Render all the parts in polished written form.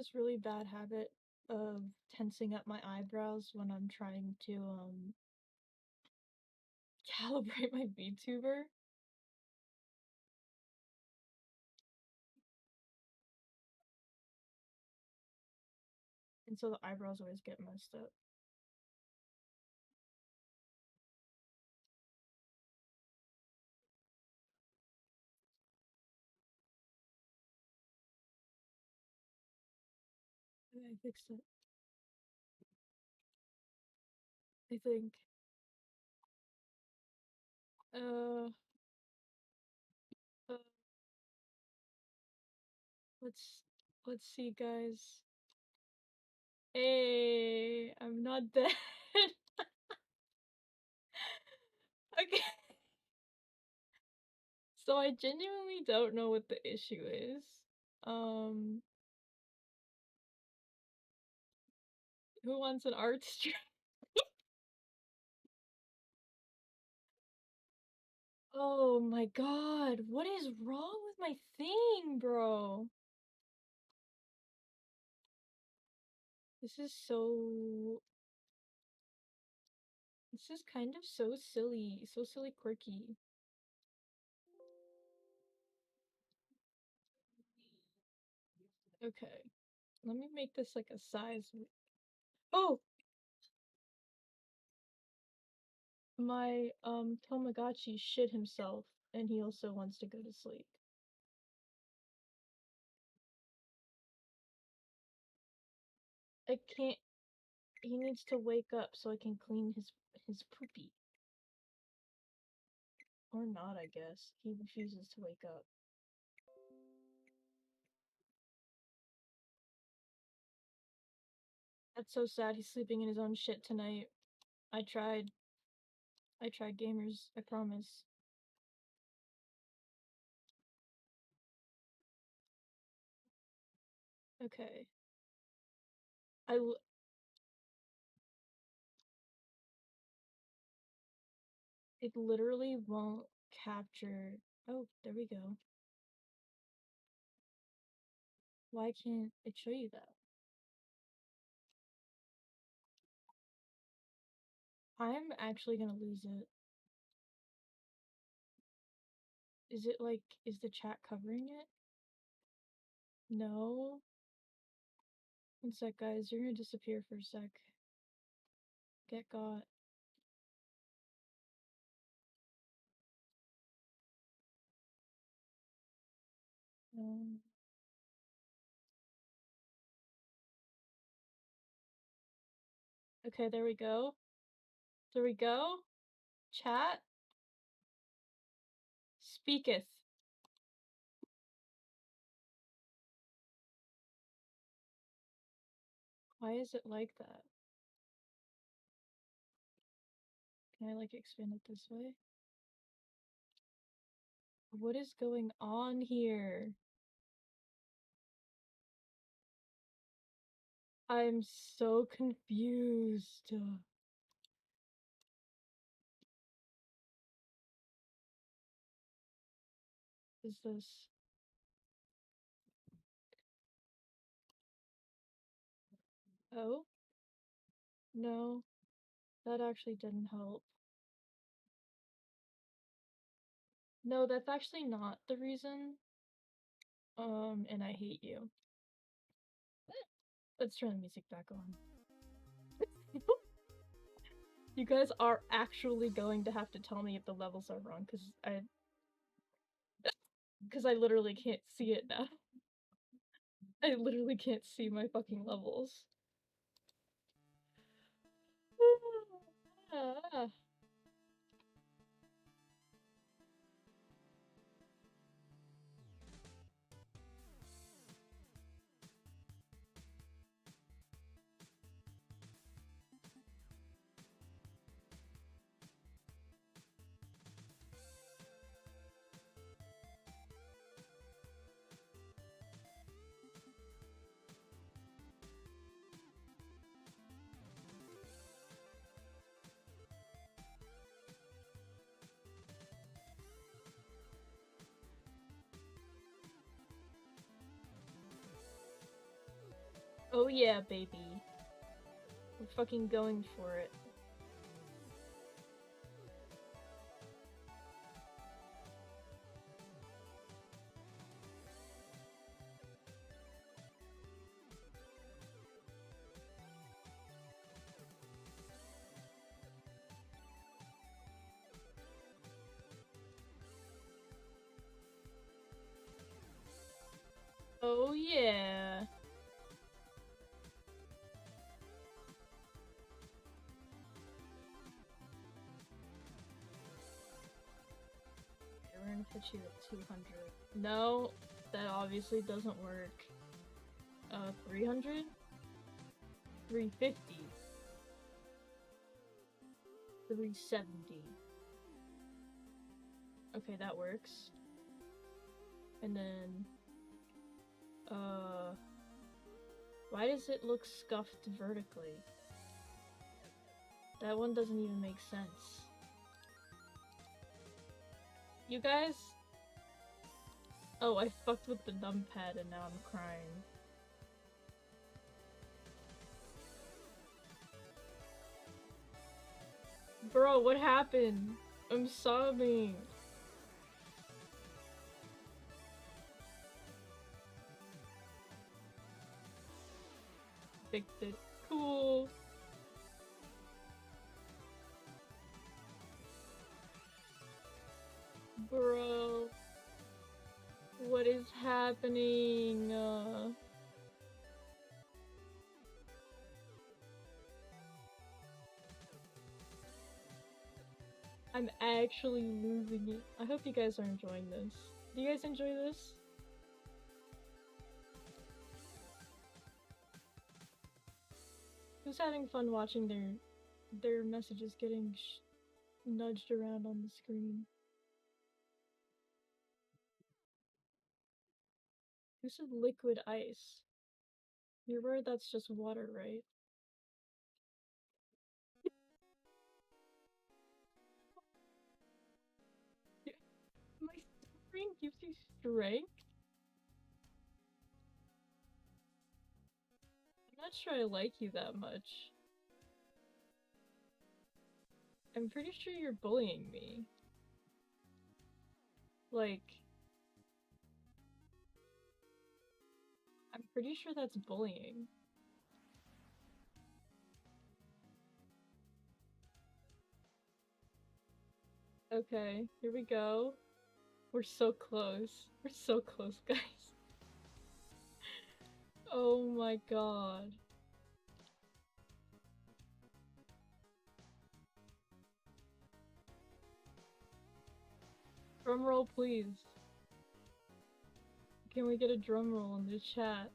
this really bad habit of tensing up my eyebrows when I'm trying to calibrate my VTuber. And so the eyebrows always get messed up. Okay, I fixed it. I think. Uh, uh let's see, guys. Hey, I'm not dead. Okay. So I genuinely don't know what the issue is. Um, who wants an art stream? Oh my god, what is wrong with my thing, bro? This is kind of so silly quirky. Okay, let me make this like a size. Oh! My, Tamagotchi shit himself, and he also wants to go to sleep. I can't, he needs to wake up so I can clean his poopy. Or not, I guess. He refuses to wake up. That's so sad, he's sleeping in his own shit tonight. I tried, gamers, I promise. Okay. It literally won't capture. Oh, there we go. Why can't it show you that? I'm actually gonna lose it. Is it like, is the chat covering it? No. One sec, guys, you're gonna disappear for a sec. Get got. Um, okay, there we go. There we go. Chat. Speaketh. Why is it like that? Can I like expand it this way? What is going on here? I'm so confused. Is this? Oh? No, that actually didn't help. No, that's actually not the reason. And I hate you. Let's turn the music back on. You guys are actually going to have to tell me if the levels are wrong, because I literally can't see it now. I literally can't see my fucking levels. Oh yeah, baby. We're fucking going for it. Oh yeah. Okay, we're gonna put you at 200. No, that obviously doesn't work. 300? 350. 370. Okay, that works. And then, why does it look scuffed vertically? That one doesn't even make sense. You guys? Oh, I fucked with the numpad and now I'm crying. Bro, what happened? I'm sobbing. Fixed it. Cool. Bro. What is happening? I'm actually losing it. I hope you guys are enjoying this. Do you guys enjoy this? Who's having fun watching their messages getting nudged around on the screen? Who said liquid ice? You're worried that's just water, right? My screen gives you strength? I'm not sure I like you that much. I'm pretty sure you're bullying me. Like, I'm pretty sure that's bullying. Okay, here we go. We're so close. We're so close, guys. Oh my god. Drum roll, please. Can we get a drum roll in the chat?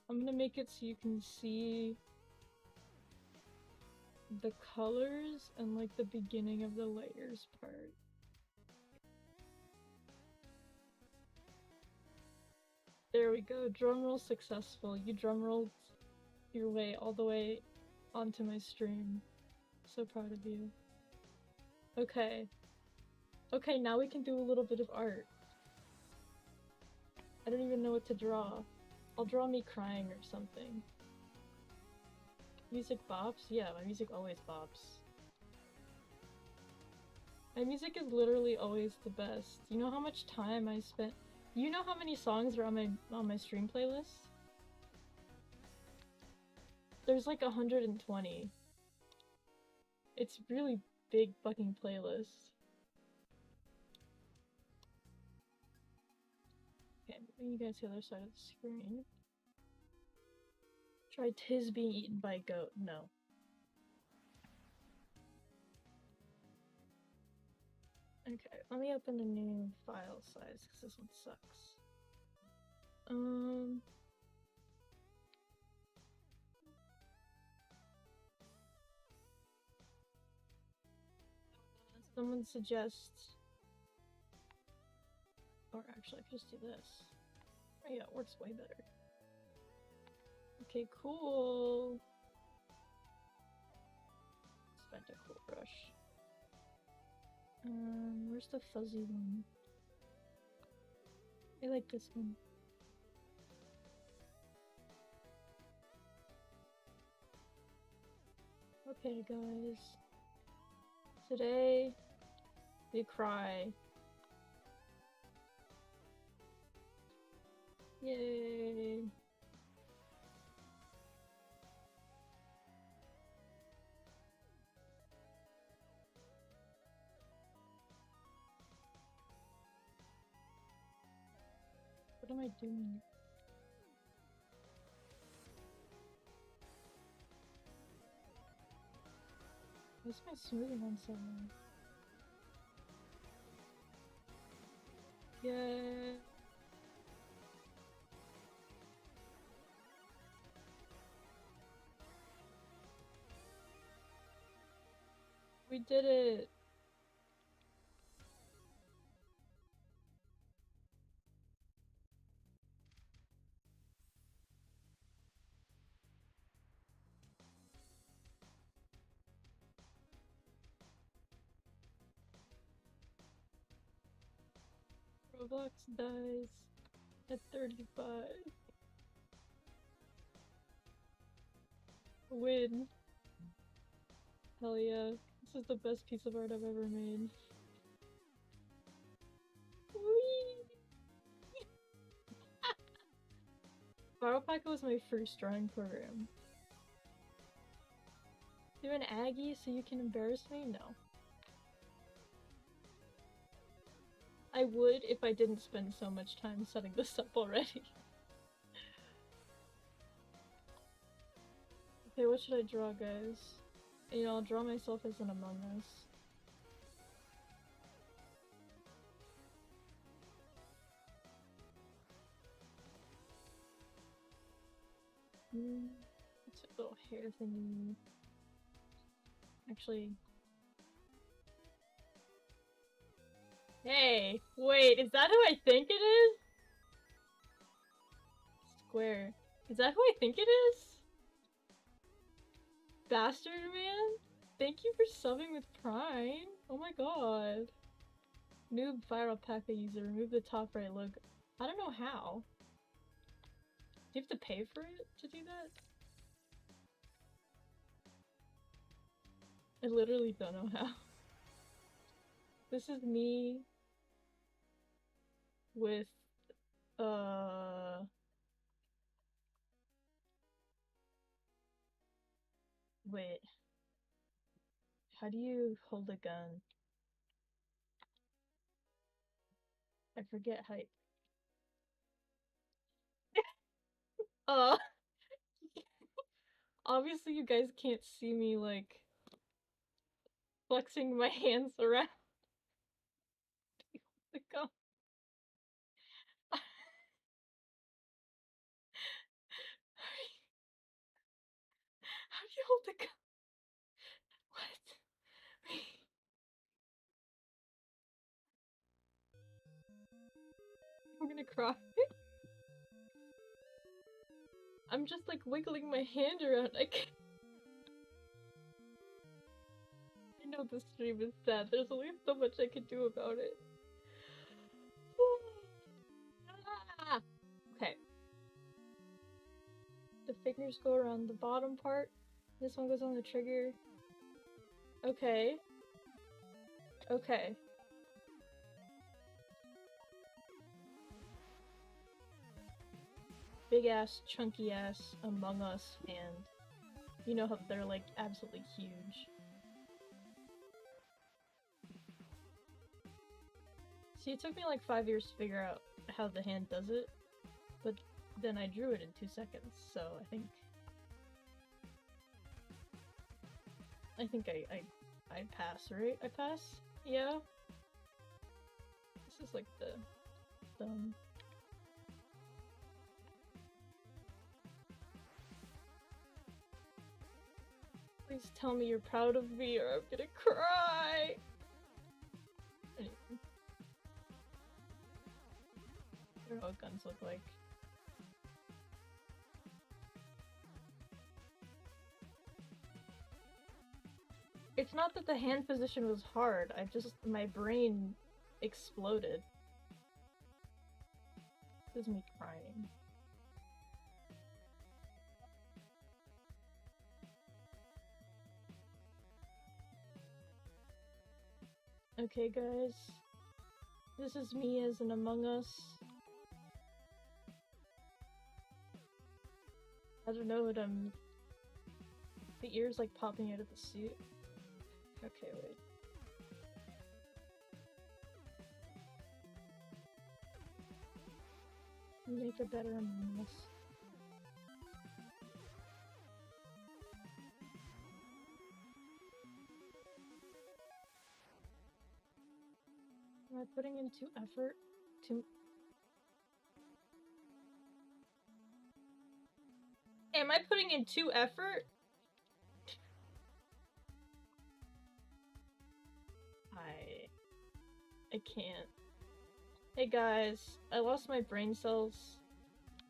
I'm gonna make it so you can see the colors and like the beginning of the layers part. There we go. Drum roll successful. You drum rolled your way all the way onto my stream. So proud of you. Okay. Okay, now we can do a little bit of art. I don't even know what to draw. I'll draw me crying or something. Music bops? Yeah, my music always bops. My music is literally always the best. You know how much time I spent— you know how many songs are on my stream playlist? There's like 120. It's really big fucking playlist. Okay, moving you guys to the other side of the screen. Try Tiz being eaten by a goat. No. Okay, let me open a new file size because this one sucks. Someone suggest— or actually I could just do this. Oh yeah, it works way better. Okay, cool. Spent a cool brush. Where's the fuzzy one? I like this one. Okay, guys. Today, we cry. Yay! What am I doing? Why's my smoothing on so long? Yay! We did it! Roblox dies at 35. Win. Hell yeah. This is the best piece of art I've ever made. Whee! Viral Packet was my first drawing program. You're an Aggie, so you can embarrass me? No. I would if I didn't spend so much time setting this up already. Okay, what should I draw, guys? You know, I'll draw myself as an Among Us. It's a little hair thingy. Actually... Hey! Wait, is that who I think it is? Square. Is that who I think it is? Bastard man? Thank you for subbing with Prime. Oh my god. Noob Viral Packet user, remove the top right logo. I don't know how. Do you have to pay for it to do that? I literally don't know how. This is me with wait. How do you hold a gun? I forget how uh obviously you guys can't see me like flexing my hands around the gun. How do you hold the gun? What? I'm gonna cry. I'm just like wiggling my hand around. I know this stream is sad. There's only so much I can do about it. Okay. The fingers go around the bottom part. This one goes on the trigger. Okay. Okay. Big ass, chunky ass Among Us hand. You know how they're like absolutely huge. See, it took me like 5 years to figure out how the hand does it, but then I drew it in 2 seconds, so I think I pass, right? I pass? Yeah? This is like the thumb. Please tell me you're proud of me or I'm gonna cry! Anyway. I don't know what guns look like. It's not that the hand position was hard, my brain exploded. This is me crying. Okay, guys. This is me as an Among Us. I don't know what the ear's like popping out of the suit. Okay, wait. Make a better Among Us. Am I putting in too effort? Am I putting in too effort? I can't. Hey guys, I lost my brain cells.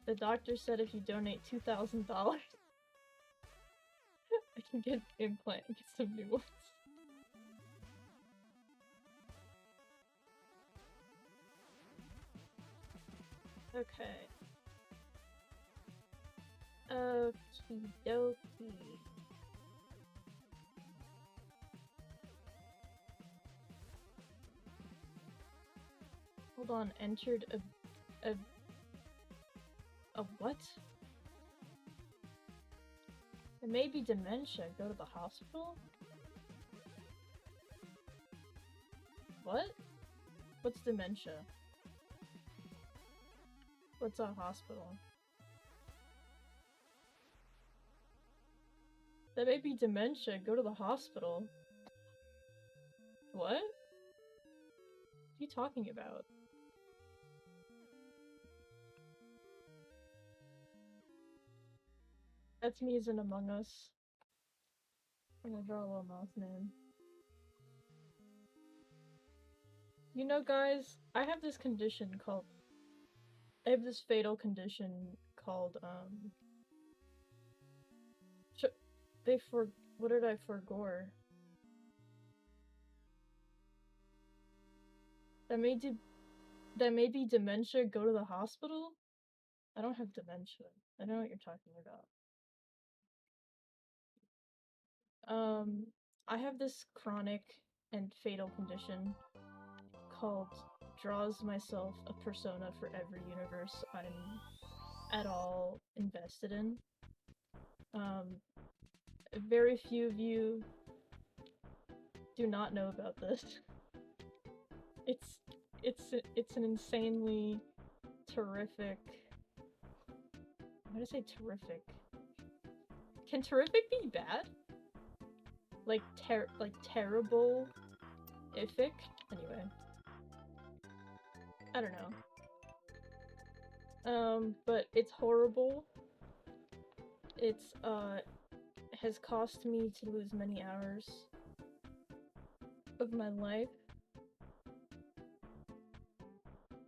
The doctor said if you donate $2,000, I can get an implant and get some new ones. Okay. Okie dokie. Hold on, entered a what? It may be dementia. Go to the hospital? What? What's dementia? What's a hospital? That may be dementia. Go to the hospital. What? What are you talking about? That's me as an Among Us. I'm gonna draw a little mouse man. You know, guys, I have this condition called... I have this fatal condition called, what did I forgore? That may be dementia. Go to the hospital? I don't have dementia. I know what you're talking about. I have this chronic and fatal condition called draws myself a persona for every universe I'm at all invested in. Very few of you do not know about this. It's an insanely terrific... Why did I say terrific? Can terrific be bad? Like terrible ific? Anyway. I don't know. But it's horrible. It's, has cost me to lose many hours of my life.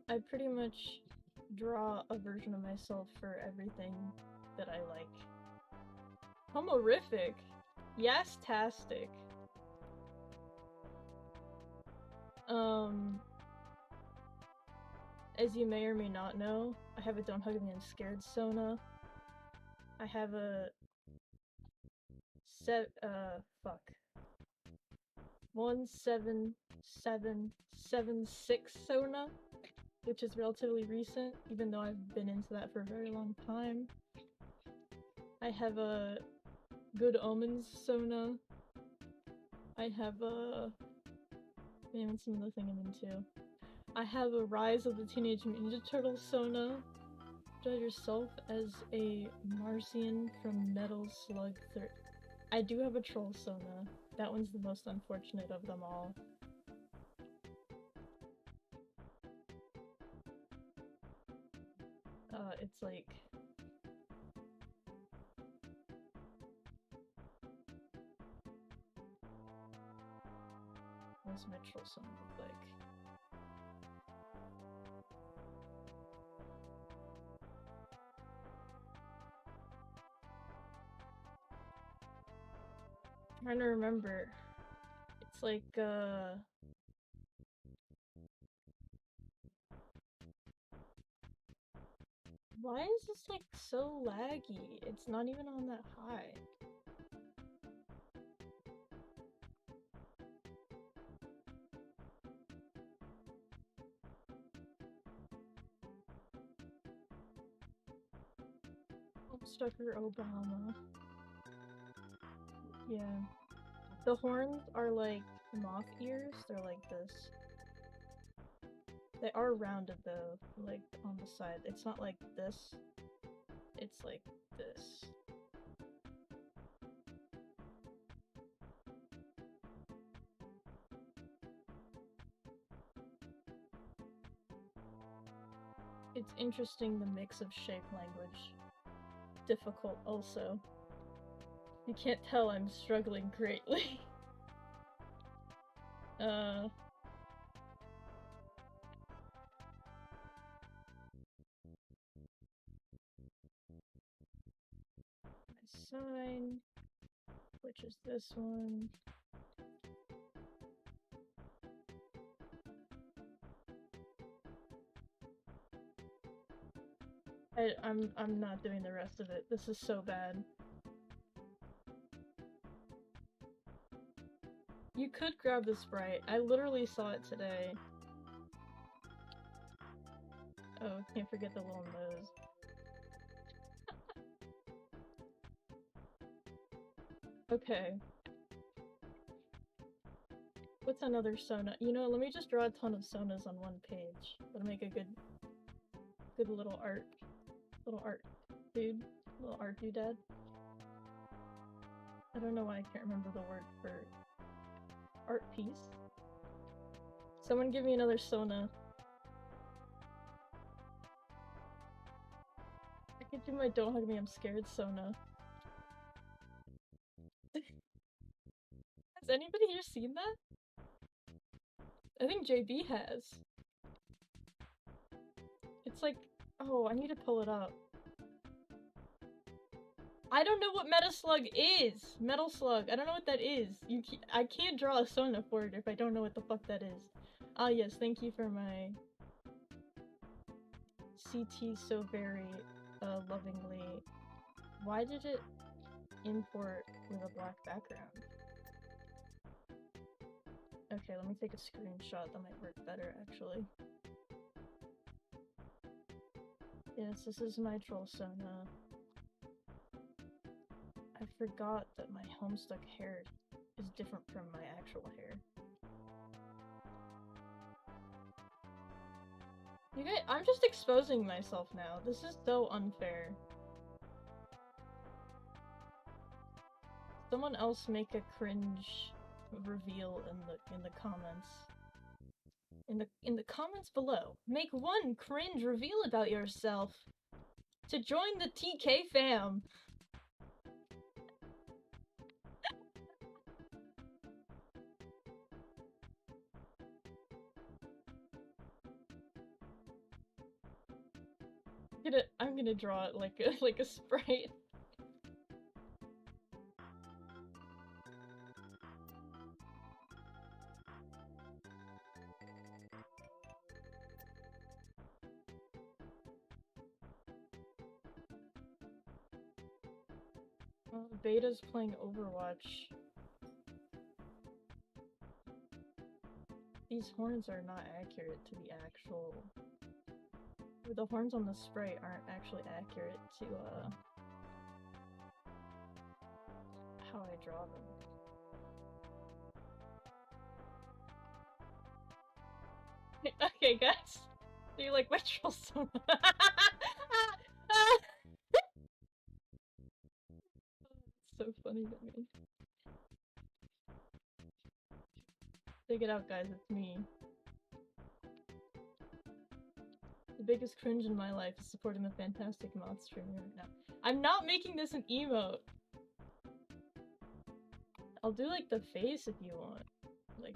I pretty much draw a version of myself for everything that I like. Homorific! Yes-tastic! As you may or may not know, I have a Don't Hug Me I'm Scared Sona. I have a 17776 Sona, which is relatively recent, even though I've been into that for a very long time. I have a Good Omens Sona. I have a... Man, what's another thing I'm into? I have a Rise of the Teenage Mutant Ninja Turtles Sona. Draw yourself as a Marcian from Metal Slug 3. I do have a Troll Sona. That one's the most unfortunate of them all. It's like... What does my Troll Sona look like? I'm trying to remember. It's like, why is this like so laggy? It's not even on that high. Stucker Obama. Yeah. The horns are like moth ears, they're like this. They are rounded though, like on the side. It's not like this. It's like this. It's interesting the mix of shape language. Difficult also. You can't tell I'm struggling greatly. My sign, which is this one. I'm not doing the rest of it. This is so bad. You could grab the Sprite. I literally saw it today. Oh, can't forget the little nose. Okay. What's another Sona? You know, let me just draw a ton of Sonas on one page. That'll make a good little art. Little art dude. Little art doodad. I don't know why I can't remember the word for art piece. Someone give me another Sona. I could do my Don't Hug Me, I'm Scared Sona. Has anybody here seen that? I think JB has. It's like, oh, I need to pull it up. I don't know what Metal Slug is! Metal Slug, I don't know what that is. I can't draw a Sona for it if I don't know what the fuck that is. Ah yes, thank you for my CT so very lovingly. Why did it import with a black background? Okay, let me take a screenshot, that might work better actually. Yes, this is my troll Sona. I forgot that my Homestuck hair is different from my actual hair. You guys, I'm just exposing myself now. This is so unfair. Someone else make a cringe reveal in the comments. In the comments below, make one cringe reveal about yourself to join the TK fam. I'm gonna draw it like a sprite. Beta's playing Overwatch. These horns are not accurate to the actual... The horns on the sprite aren't actually accurate to, how I draw them. Okay, guys. Do you like my troll Sona? So funny to me. Check it out, guys. It's me. The biggest cringe in my life is supporting the fantastic mod streamer right now. I'm not making this an emote! I'll do like the face if you want. Like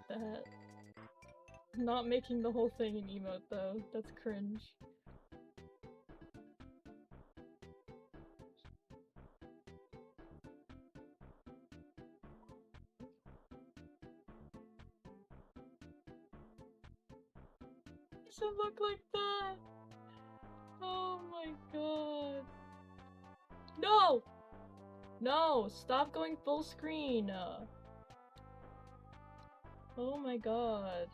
that. I'm not making the whole thing an emote though. That's cringe. It doesn't look like that! Oh my god. No! No! Stop going full screen! Oh my god.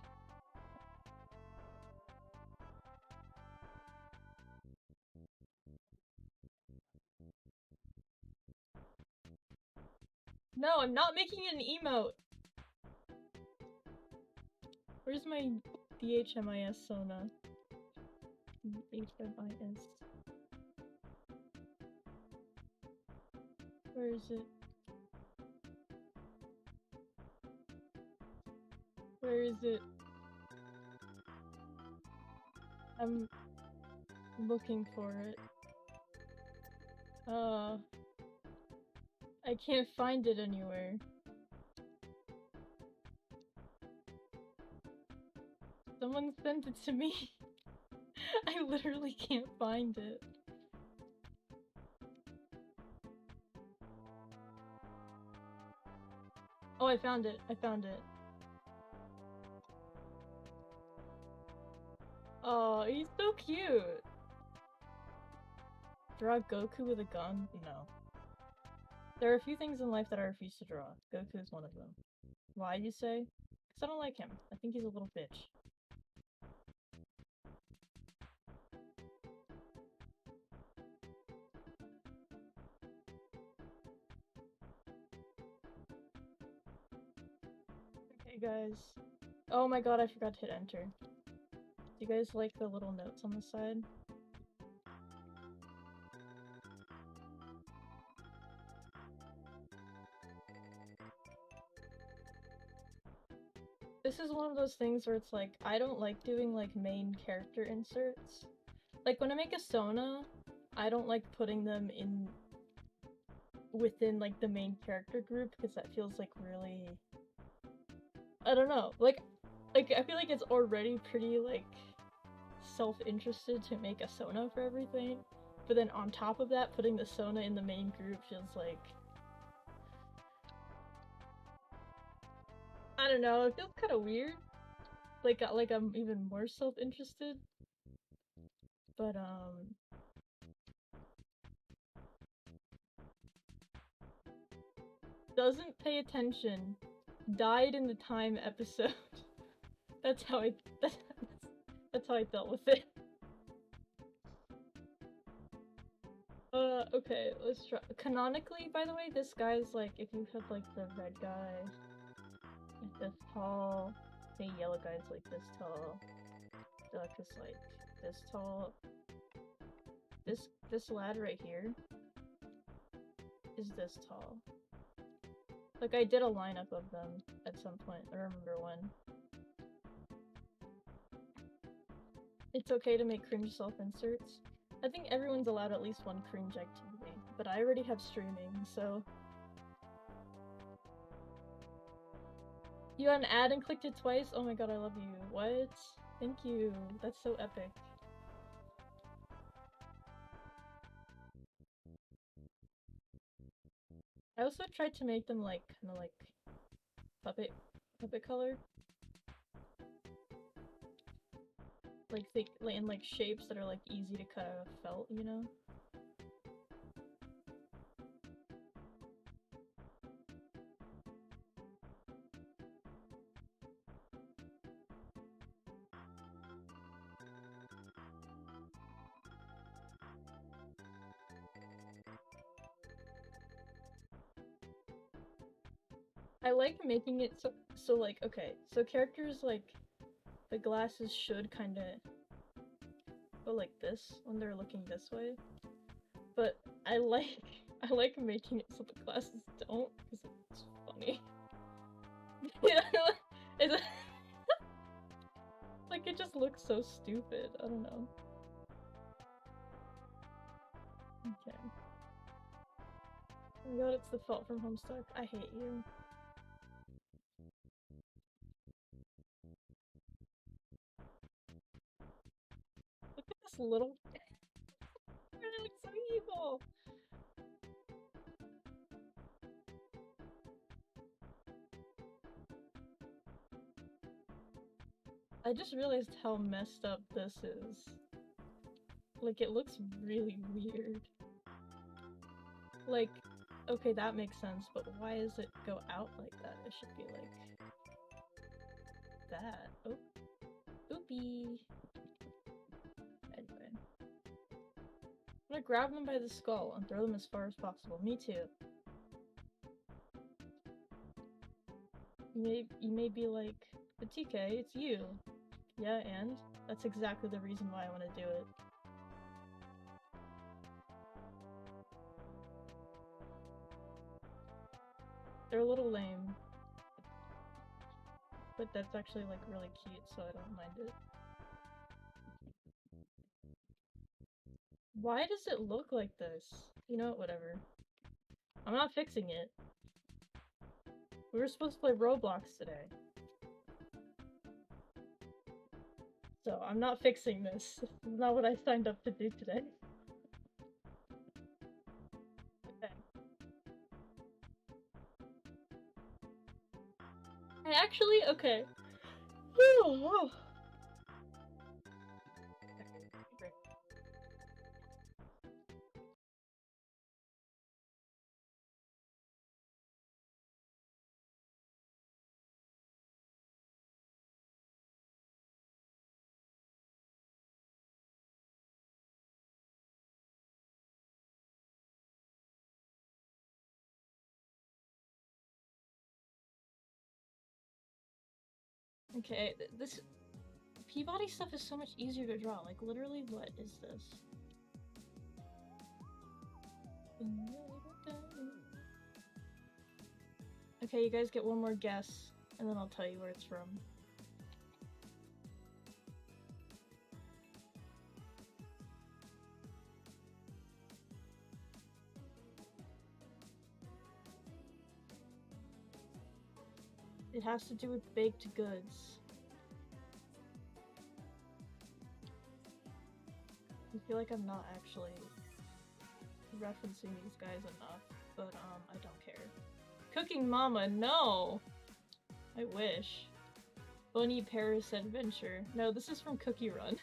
No, I'm not making an emote! Where's my DHMIS Sona? HMIS. Where is it? Where is it? I'm looking for it. I can't find it anywhere. Someone sent it to me. I literally can't find it. Oh, I found it. I found it. Oh, he's so cute. Draw Goku with a gun? No. There are a few things in life that I refuse to draw. Goku is one of them. Why, you say? Because I don't like him. I think he's a little bitch. Okay, guys. Oh my god, I forgot to hit enter. Do you guys like the little notes on the side? This is one of those things where it's like, I don't like doing like main character inserts. Like when I make a Sona, I don't like putting them in within like the main character group because that feels like really, I don't know, like I feel like it's already pretty like self-interested to make a Sona for everything, but then on top of that, putting the Sona in the main group feels like, I don't know, it feels kind of weird. Like I'm even more self-interested. But doesn't pay attention. Died in the time episode. That's how I that's how I dealt with it. Okay, let's try. Canonically, by the way, this guy's like, if you have like the red guy like this tall, the yellow guy's like this tall, Duck is like this tall. This lad right here is this tall. Like I did a lineup of them at some point. I remember when. It's okay to make cringe self-inserts. I think everyone's allowed at least one cringe activity, but I already have streaming, so... You had an ad and clicked it twice? Oh my god, I love you. What? Thank you. That's so epic. I also tried to make them like, kinda like, puppet color. Like, in like shapes that are like easy to cut out of felt, you know? I like making it so like, okay, so characters like, the glasses should kinda go like this when they're looking this way, but I like making it so the glasses don't, because it's funny. Yeah, it's like it just looks so stupid, I don't know. Okay. Oh my god, it's the fault from Homestuck. I hate you. Look at this little... It looks so evil! I just realized how messed up this is. Like, it looks really weird. Like, okay, that makes sense, but why does it go out like that? It should be like... that. Oh. Oopie! Anyway. I'm gonna grab them by the skull and throw them as far as possible. Me too. You may be like, but TK, it's you. Yeah, and? That's exactly the reason why I want to do it. They're a little lame. But that's actually like really cute, so I don't mind it. Why does it look like this? You know what, whatever. I'm not fixing it. We were supposed to play Roblox today. So I'm not fixing this. This is not what I signed up to do today. Okay. I actually, okay. Okay, this Peabody stuff is so much easier to draw. Like, literally, what is this? Okay, you guys get one more guess, and then I'll tell you where it's from. It has to do with baked goods. I feel like I'm not actually referencing these guys enough, but I don't care. Cooking Mama, no! I wish. Bunny Paris Adventure. No, this is from Cookie Run.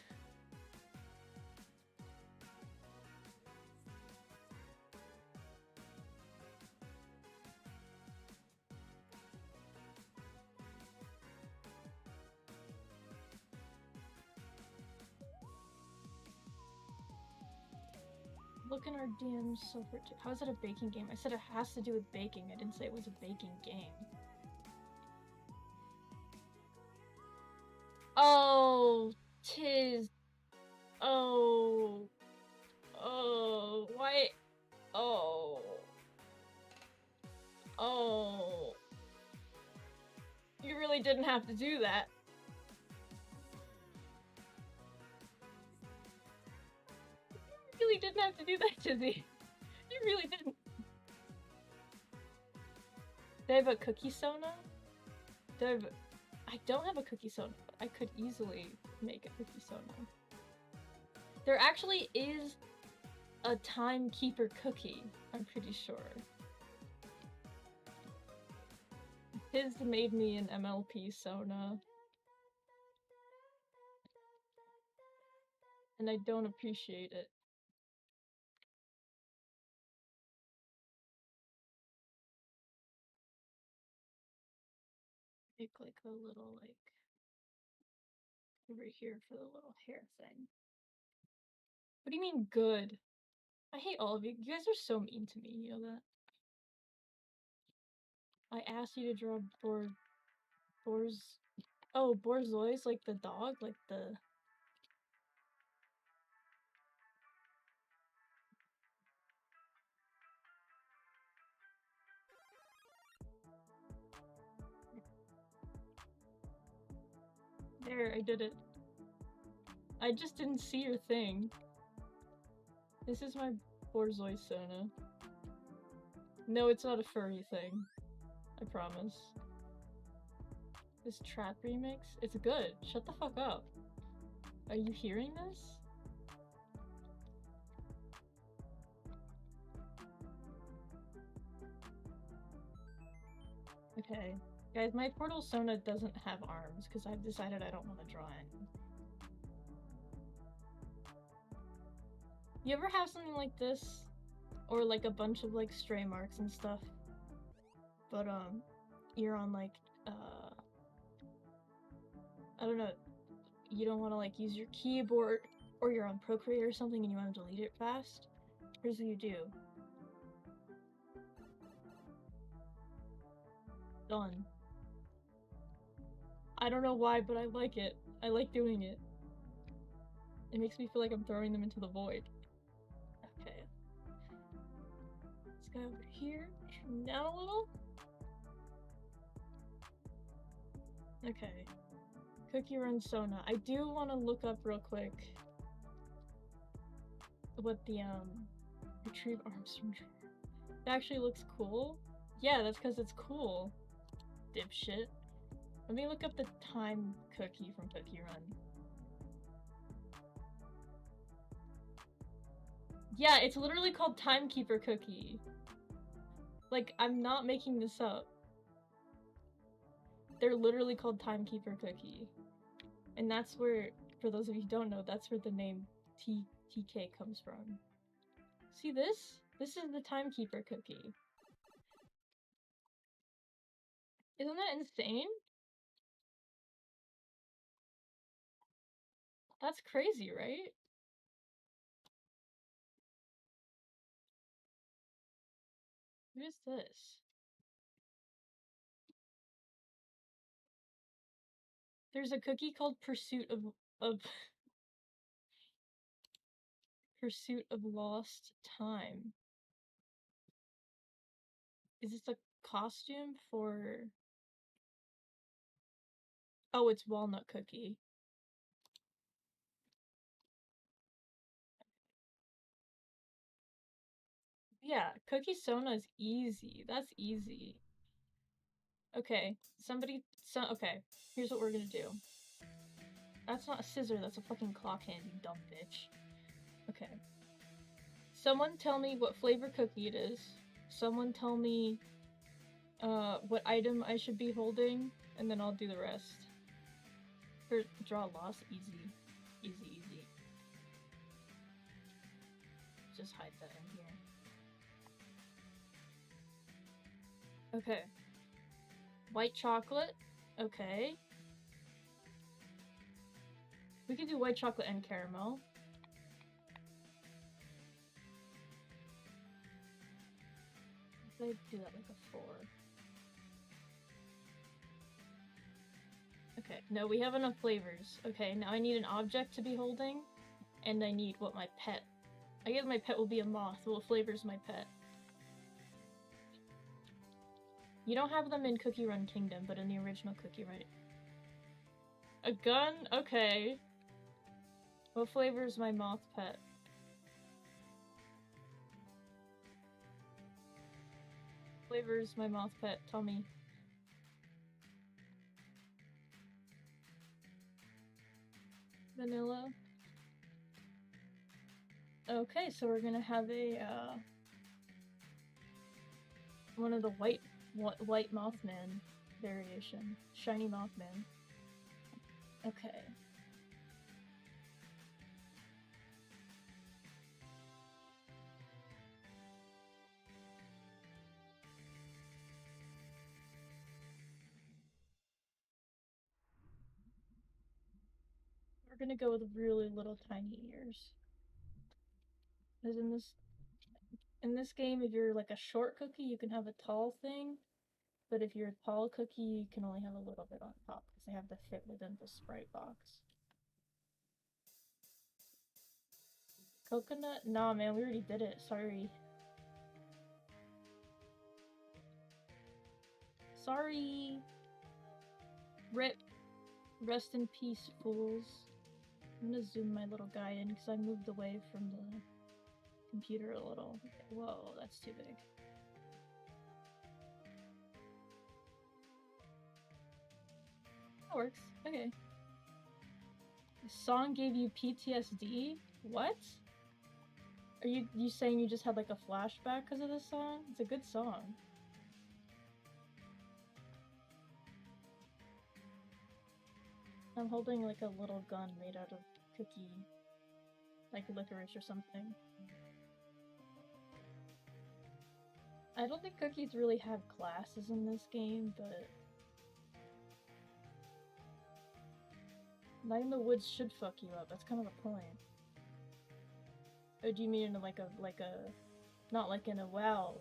Look in our DMs so for how is it a baking game? I said it has to do with baking. I didn't say it was a baking game. Oh, tis. Oh. Oh. Why? Oh. Oh. You really didn't have to do that. You really didn't have to do that, Jizzy. You really didn't. Do I have a cookie Sona? I don't have a cookie Sona, but I could easily make a cookie Sona. There actually is a timekeeper cookie, I'm pretty sure. His made me an MLP Sona. And I don't appreciate it. Make like a little like over here for the little hair thing. What do you mean good? I hate all of you. You guys are so mean to me, you know that? I asked you to draw Borzois, like the dog, like the... There, I did it. I just didn't see your thing. This is my Borzoi Sona. No, it's not a furry thing. I promise. This trap remix? It's good. Shut the fuck up. Are you hearing this? Okay. Guys, my Portal Sona doesn't have arms because I've decided I don't want to draw any. You ever have something like this? Or like a bunch of like stray marks and stuff? But you're on like I don't know, you don't want to like use your keyboard, or you're on Procreate or something and you want to delete it fast? Here's what you do. Done. I don't know why, but I like it. I like doing it. It makes me feel like I'm throwing them into the void. Okay. Let's go over here. Trim down a little. Okay. Cookie Run Sona. I do want to look up real quick what the retrieve arms from drawer. It actually looks cool. Yeah, that's because it's cool. Dipshit. Let me look up the time cookie from Cookie Run. Yeah, it's literally called Timekeeper Cookie. Like, I'm not making this up. They're literally called Timekeeper Cookie. And that's where, for those of you who don't know, that's where the name TK comes from. See this? This is the Timekeeper Cookie. Isn't that insane? That's crazy, right? What is this? There's a cookie called Pursuit of Pursuit of Lost Time. Is this a costume for... Oh, it's Walnut Cookie. Yeah, Cookie Sona is easy. That's easy. Okay, okay, here's what we're gonna do. That's not a scissor, that's a fucking clock hand, you dumb bitch. Okay. Someone tell me what flavor cookie it is. Someone tell me what item I should be holding, and then I'll do the rest. For draw loss, easy. Easy, easy. Just hide that in here. Okay. White chocolate. Okay. We can do white chocolate and caramel. Let's do that like a 4. Okay, no, we have enough flavors. Okay, now I need an object to be holding, and I need what my pet... I guess my pet will be a moth. What flavor is my pet? You don't have them in Cookie Run Kingdom, but in the original Cookie Run... A gun? Okay. What flavor is my moth pet? Flavor is my moth pet? Tell me. Vanilla. Okay, so we're gonna have a, one of the white Mothman variation. Shiny Mothman. Okay. We're gonna go with really little tiny ears. Because in this game, if you're like a short cookie, you can have a tall thing. But if you're a tall cookie, you can only have a little bit on top because they have to fit within the Sprite box. Coconut? Nah, man, we already did it. Sorry. Sorry. RIP. Rest in peace, fools. I'm gonna zoom my little guy in because I moved away from the computer a little. Whoa, that's too big. That works. Okay. The song gave you PTSD? What? Are you saying you just had like a flashback because of this song? It's a good song. I'm holding like a little gun made out of cookie, like licorice or something. I don't think cookies really have classes in this game, but Night in the Woods should fuck you up. That's kind of the point. Oh, do you mean in like a not like in a wow,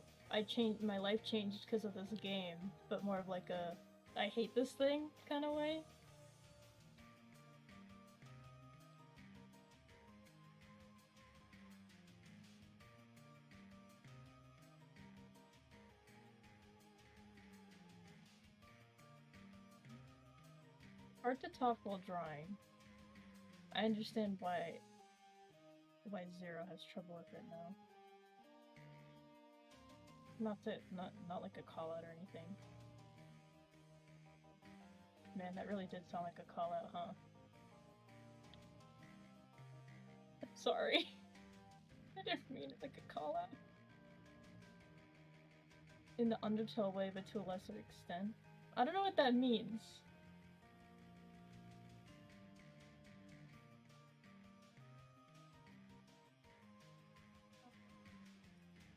my life changed because of this game, but more of like a I hate this thing kind of way? Hard to talk while drawing. I understand why Zero has trouble with it now. Not like a call out or anything. Man, that really did sound like a call out, huh? Sorry. I didn't mean it like a call out. In the Undertale way, but to a lesser extent. I don't know what that means.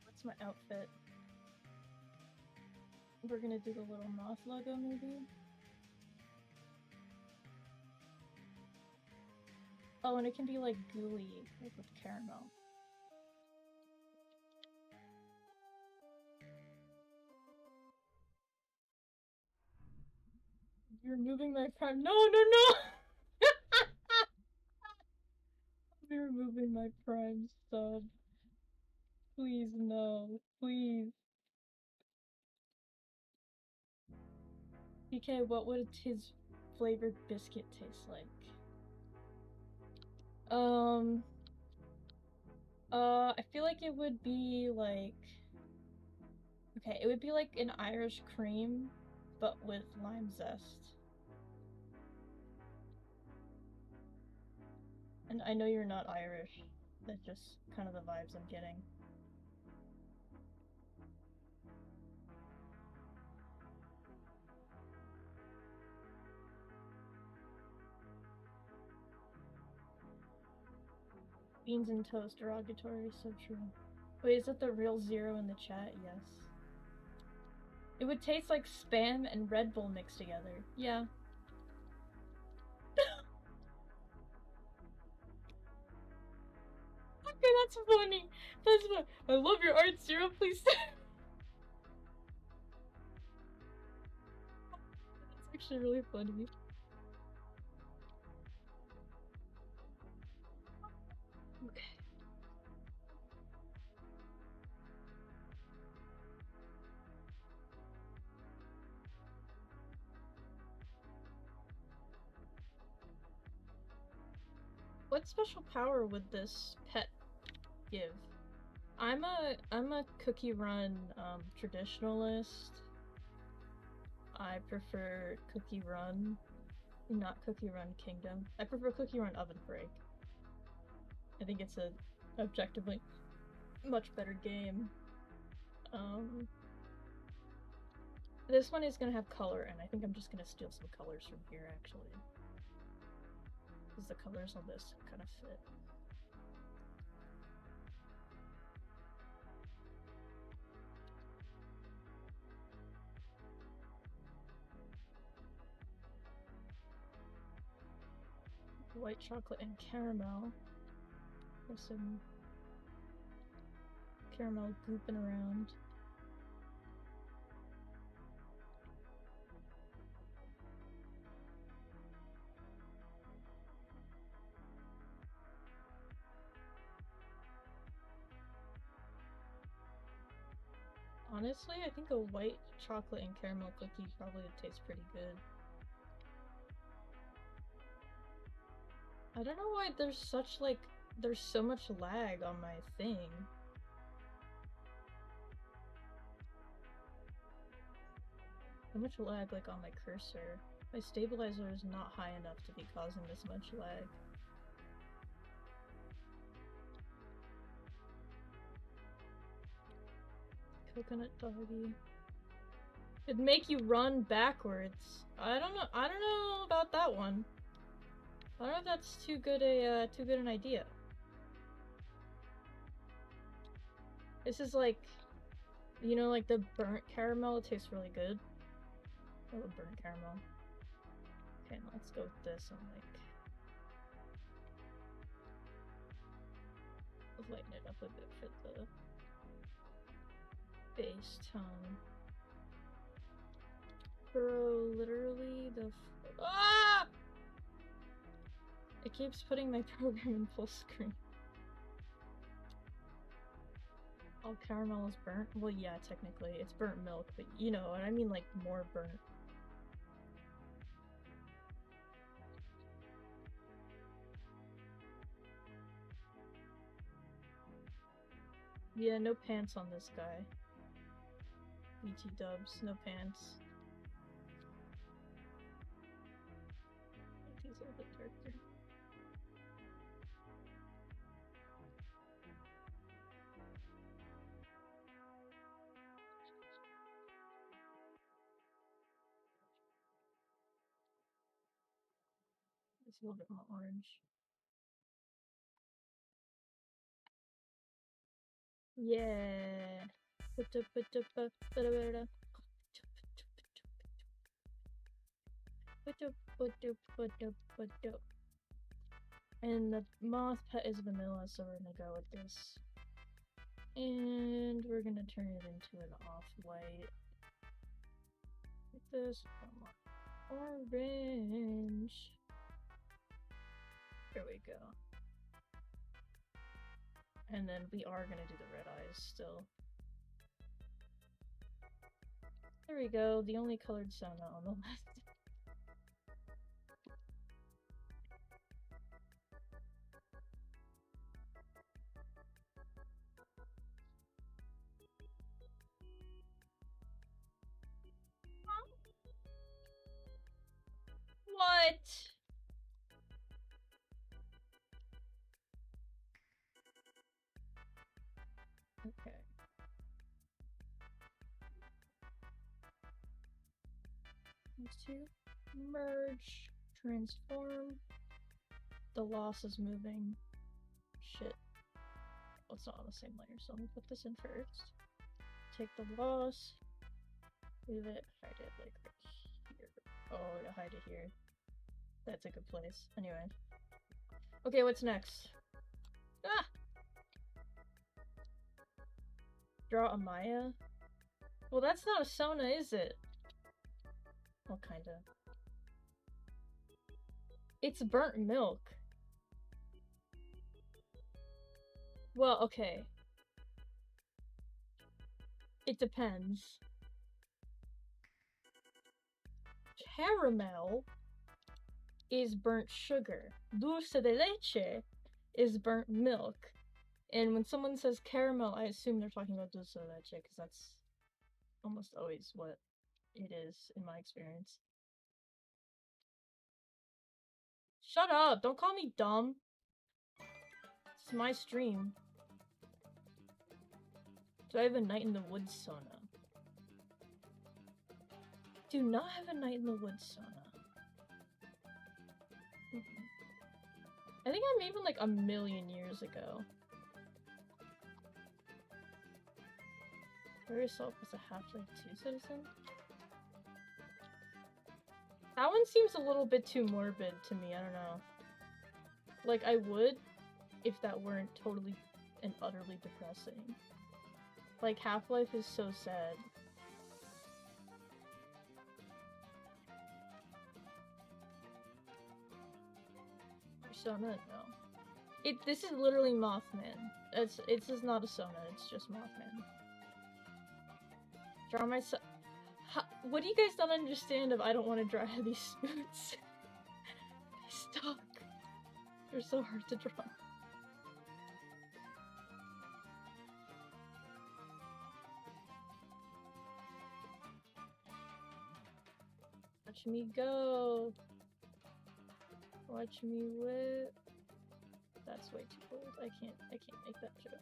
What's my outfit? We're gonna do the little moth logo, maybe? Oh, and it can be like gooey, like with caramel. You're removing my prime. No, no, no! I'll be removing my prime sub. Please, no. Please. PK, what would his flavored biscuit taste like? I feel like it would be like... Okay, it would be like an Irish cream, but with lime zest. And I know you're not Irish. That's just kind of the vibes I'm getting. Beans and toast, derogatory, so true. Wait, is that the real Zero in the chat? Yes. It would taste like Spam and Red Bull mixed together. Yeah. Okay, that's funny. That's fun. I love your art, Zero. Please. That's actually really funny. Okay. What special power would this pet give? I'm a Cookie Run traditionalist. I prefer Cookie Run, not Cookie Run Kingdom. I prefer Cookie Run Oven Break. I think it's a objectively much better game. This one is gonna have color, and I think I'm just gonna steal some colors from here actually. Because the colors on this kind of fit. White chocolate and caramel. There's some caramel gooping around. Honestly, I think a white chocolate and caramel cookie probably would taste pretty good. I don't know why there's such like there's so much lag on my thing. So much lag like on my cursor. My stabilizer is not high enough to be causing this much lag. Coconut doggy. It'd make you run backwards. I don't know about that one. I don't know if that's too good an idea. This is like, you know, like the burnt caramel. It tastes really good. I love burnt caramel. Okay, let's go with this and like lighten it up a bit for the base tone. Bro, literally the ah! It keeps putting my program in full screen. All caramel is burnt? Well, yeah, technically. It's burnt milk, but you know what I mean, like more burnt. Yeah, no pants on this guy. BT dubs, no pants. He's a little bit darker. It's a little bit more orange. Yeah. And the moth pet is vanilla, so we're gonna go with this. And we're gonna turn it into an off-white. Like this. Orange. There we go. And then we are gonna do the red eyes still. There we go, the only colored Sona on the list. What? Okay. Let's do merge, transform. The loss is moving. Shit. Well, it's not on the same layer, so let me put this in first. Take the loss, move it, hide it like right here. Oh, to hide it here. That's a good place. Anyway. Okay, what's next? Ah! Draw a Maya? Well, that's not a Sona, is it? Well, kinda. It's burnt milk. Well, okay. It depends. Caramel is burnt sugar. Dulce de leche is burnt milk. And when someone says caramel, I assume they're talking about dulce de leche, because that's almost always what it is, in my experience. Shut up! Don't call me dumb! It's my stream. Do I have a Night in the Woods Sona? Do not have a Night in the Woods Sona. I think I made one like a million years ago. Carry yourself as a Half-Life 2 citizen? That one seems a little bit too morbid to me, I don't know. Like, I would if that weren't totally and utterly depressing. Like, Half-Life is so sad. Sona? No. This is literally Mothman. It's just not a Sona, it's just Mothman. Draw myself. What do you guys not understand if I don't want to draw these suits? They suck. They're so hard to draw. Watch me go. Watch me whip. That's way too bold. I can't make that joke.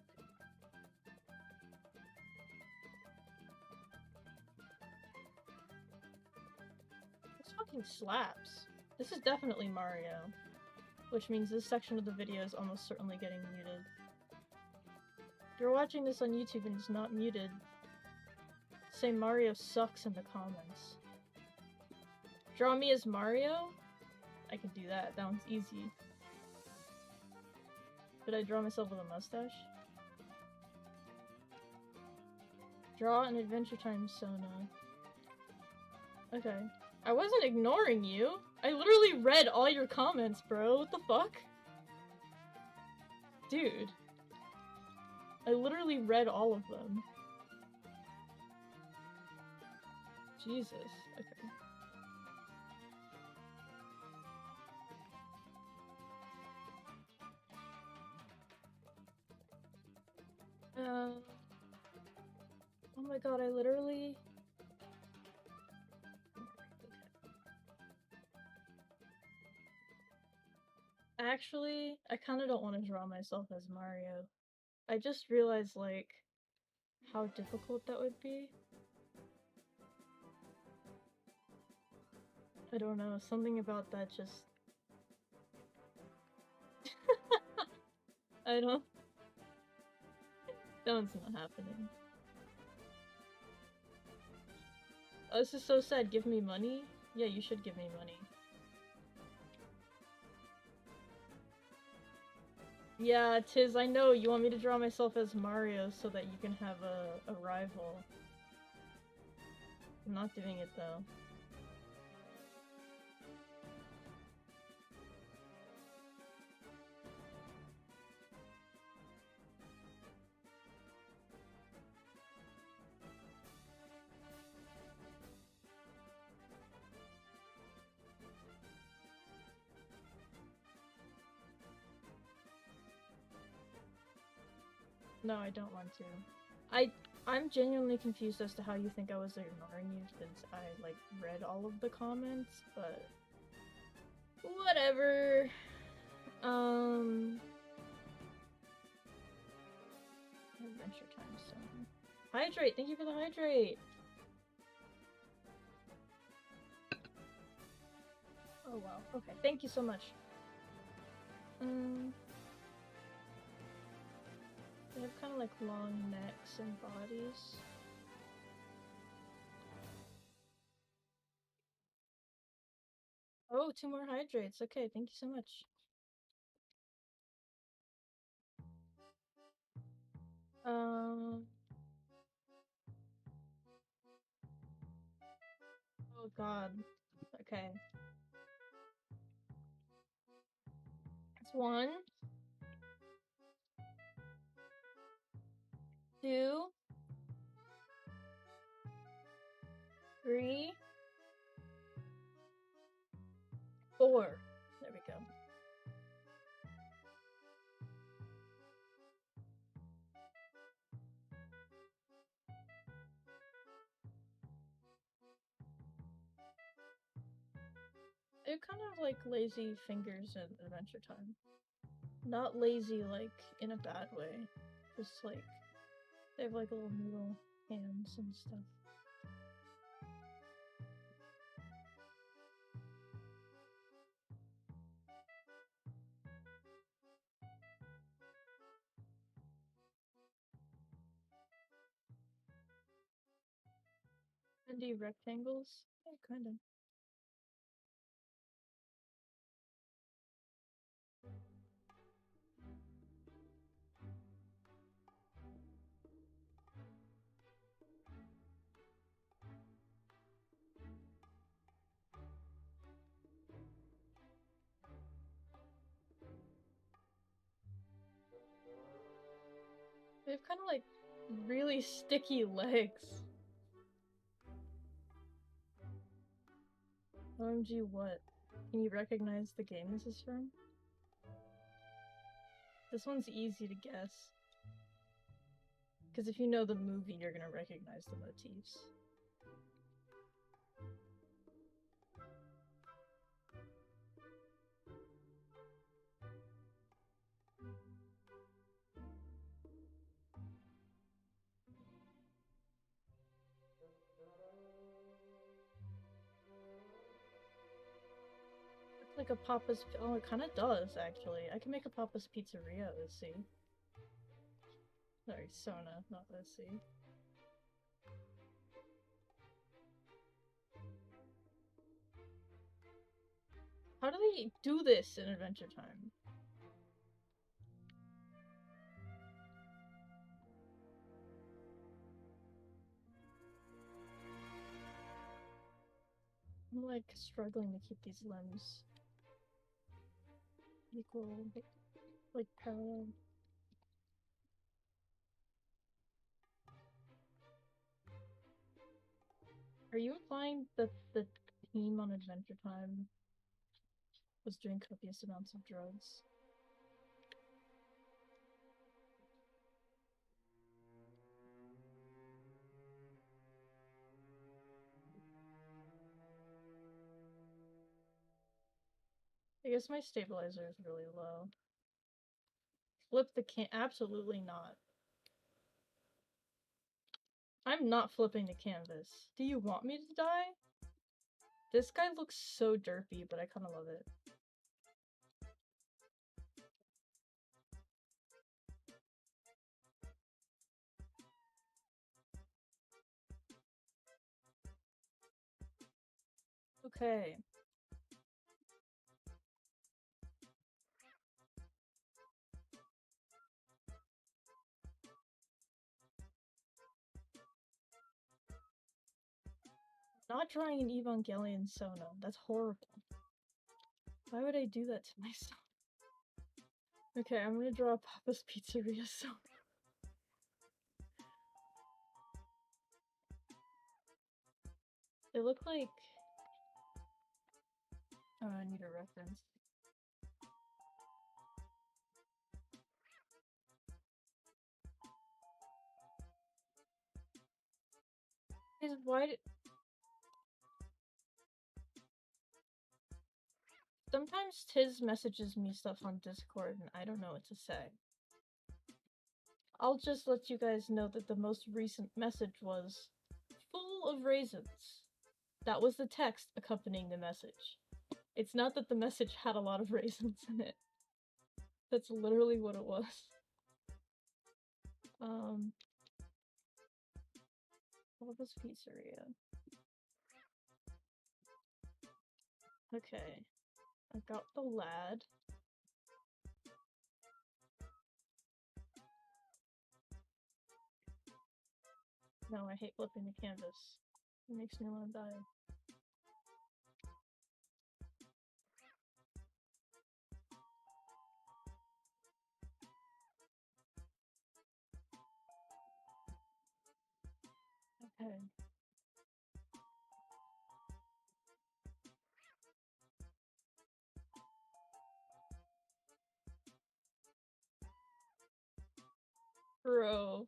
This fucking slaps. This is definitely Mario. Which means this section of the video is almost certainly getting muted. If you're watching this on YouTube and it's not muted, say Mario sucks in the comments. Draw me as Mario? I can do that. That one's easy. Did I draw myself with a mustache? Draw an Adventure Time Sona. Okay. I wasn't ignoring you! I literally read all your comments, bro. What the fuck? Dude. I literally read all of them. Jesus. Okay. Oh my god, I literally... Actually, I kinda don't want to draw myself as Mario. I just realized, like, how difficult that would be. I don't know, something about that just... I don't... That one's not happening. Oh, this is so sad. Give me money? Yeah, you should give me money. Yeah, Tiz, I know. You want me to draw myself as Mario so that you can have a rival. I'm not doing it, though. No, I don't want to. I'm genuinely confused as to how you think I was ignoring you since I, like, read all of the comments, but... Whatever. Adventure time soon. Hydrate! Thank you for the hydrate! Oh wow, okay, thank you so much. They have kind of like long necks and bodies. Oh, 2 more hydrates. Okay, thank you so much. Oh god. Okay. It's 1, 2, 3, 4. There we go. They're kind of like lazy fingers in Adventure Time. Not lazy, like, in a bad way. Just like, they have like little noodle hands and stuff. Bendy rectangles? Yeah, kind of. They have kind of like really sticky legs. OMG, what? Can you recognize the game this is from? This one's easy to guess. Because if you know the movie, you're gonna recognize the motifs. It's like a Papa's... Oh, it kind of does, actually. I can make a Papa's Pizzeria, let's see. Sorry, Sona, not let's see. How do they do this in Adventure Time? I'm like struggling to keep these limbs equal, like parallel. Are you implying that the team on Adventure Time was doing copious amounts of drugs? I guess my stabilizer is really low. Flip the absolutely not. I'm not flipping the canvas. Do you want me to die? This guy looks so derpy, but I kind of love it. Okay. Not drawing an Evangelion Sono. That's horrible. Why would I do that to myself? Okay, I'm gonna draw Papa's Pizzeria Sono. They look like... Oh, I need a reference. Why did... Sometimes Tiz messages me stuff on Discord and I don't know what to say. I'll just let you guys know that the most recent message was full of raisins. That was the text accompanying the message. It's not that the message had a lot of raisins in it. That's literally what it was. What was Pizzeria? Okay. I got the lad. No, I hate flipping the canvas. It makes me want to die. Okay. Bro.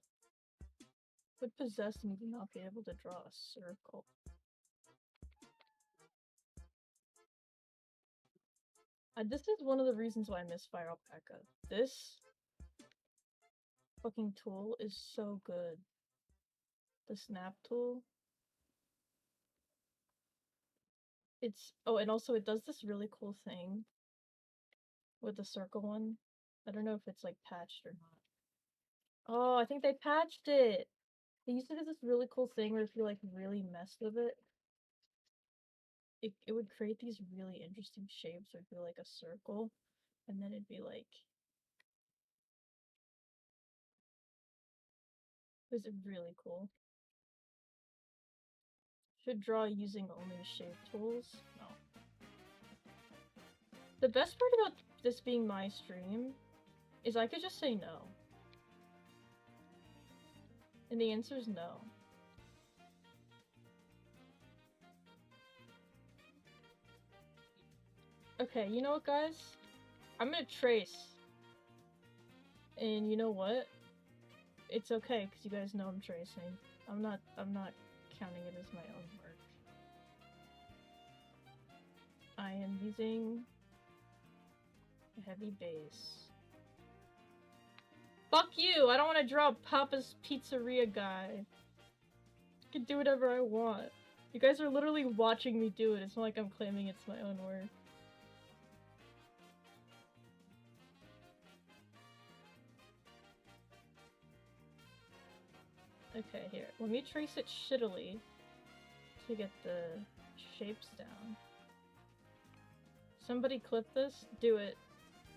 What possessed me to not be able to draw a circle? This is one of the reasons why I miss Fire Alpaca. This fucking tool is so good. The snap tool. It's... Oh, and also it does this really cool thing with the circle one. I don't know if it's like patched or not. Oh, I think they patched it! They used to do this really cool thing where if you like really messed with it, it would create these really interesting shapes. It would be like a circle, and then it'd be like... It was really cool. Should draw using only shape tools? No. The best part about this being my stream is I could just say no. And the answer is no. Okay, you know what, guys? I'm gonna trace. And you know what? It's okay, because you guys know I'm tracing. I'm not counting it as my own work. I am using a heavy base. Fuck you! I don't want to draw Papa's Pizzeria guy. I can do whatever I want. You guys are literally watching me do it. It's not like I'm claiming it's my own work. Okay, here. Let me trace it shittily to get the shapes down. Somebody clip this? Do it.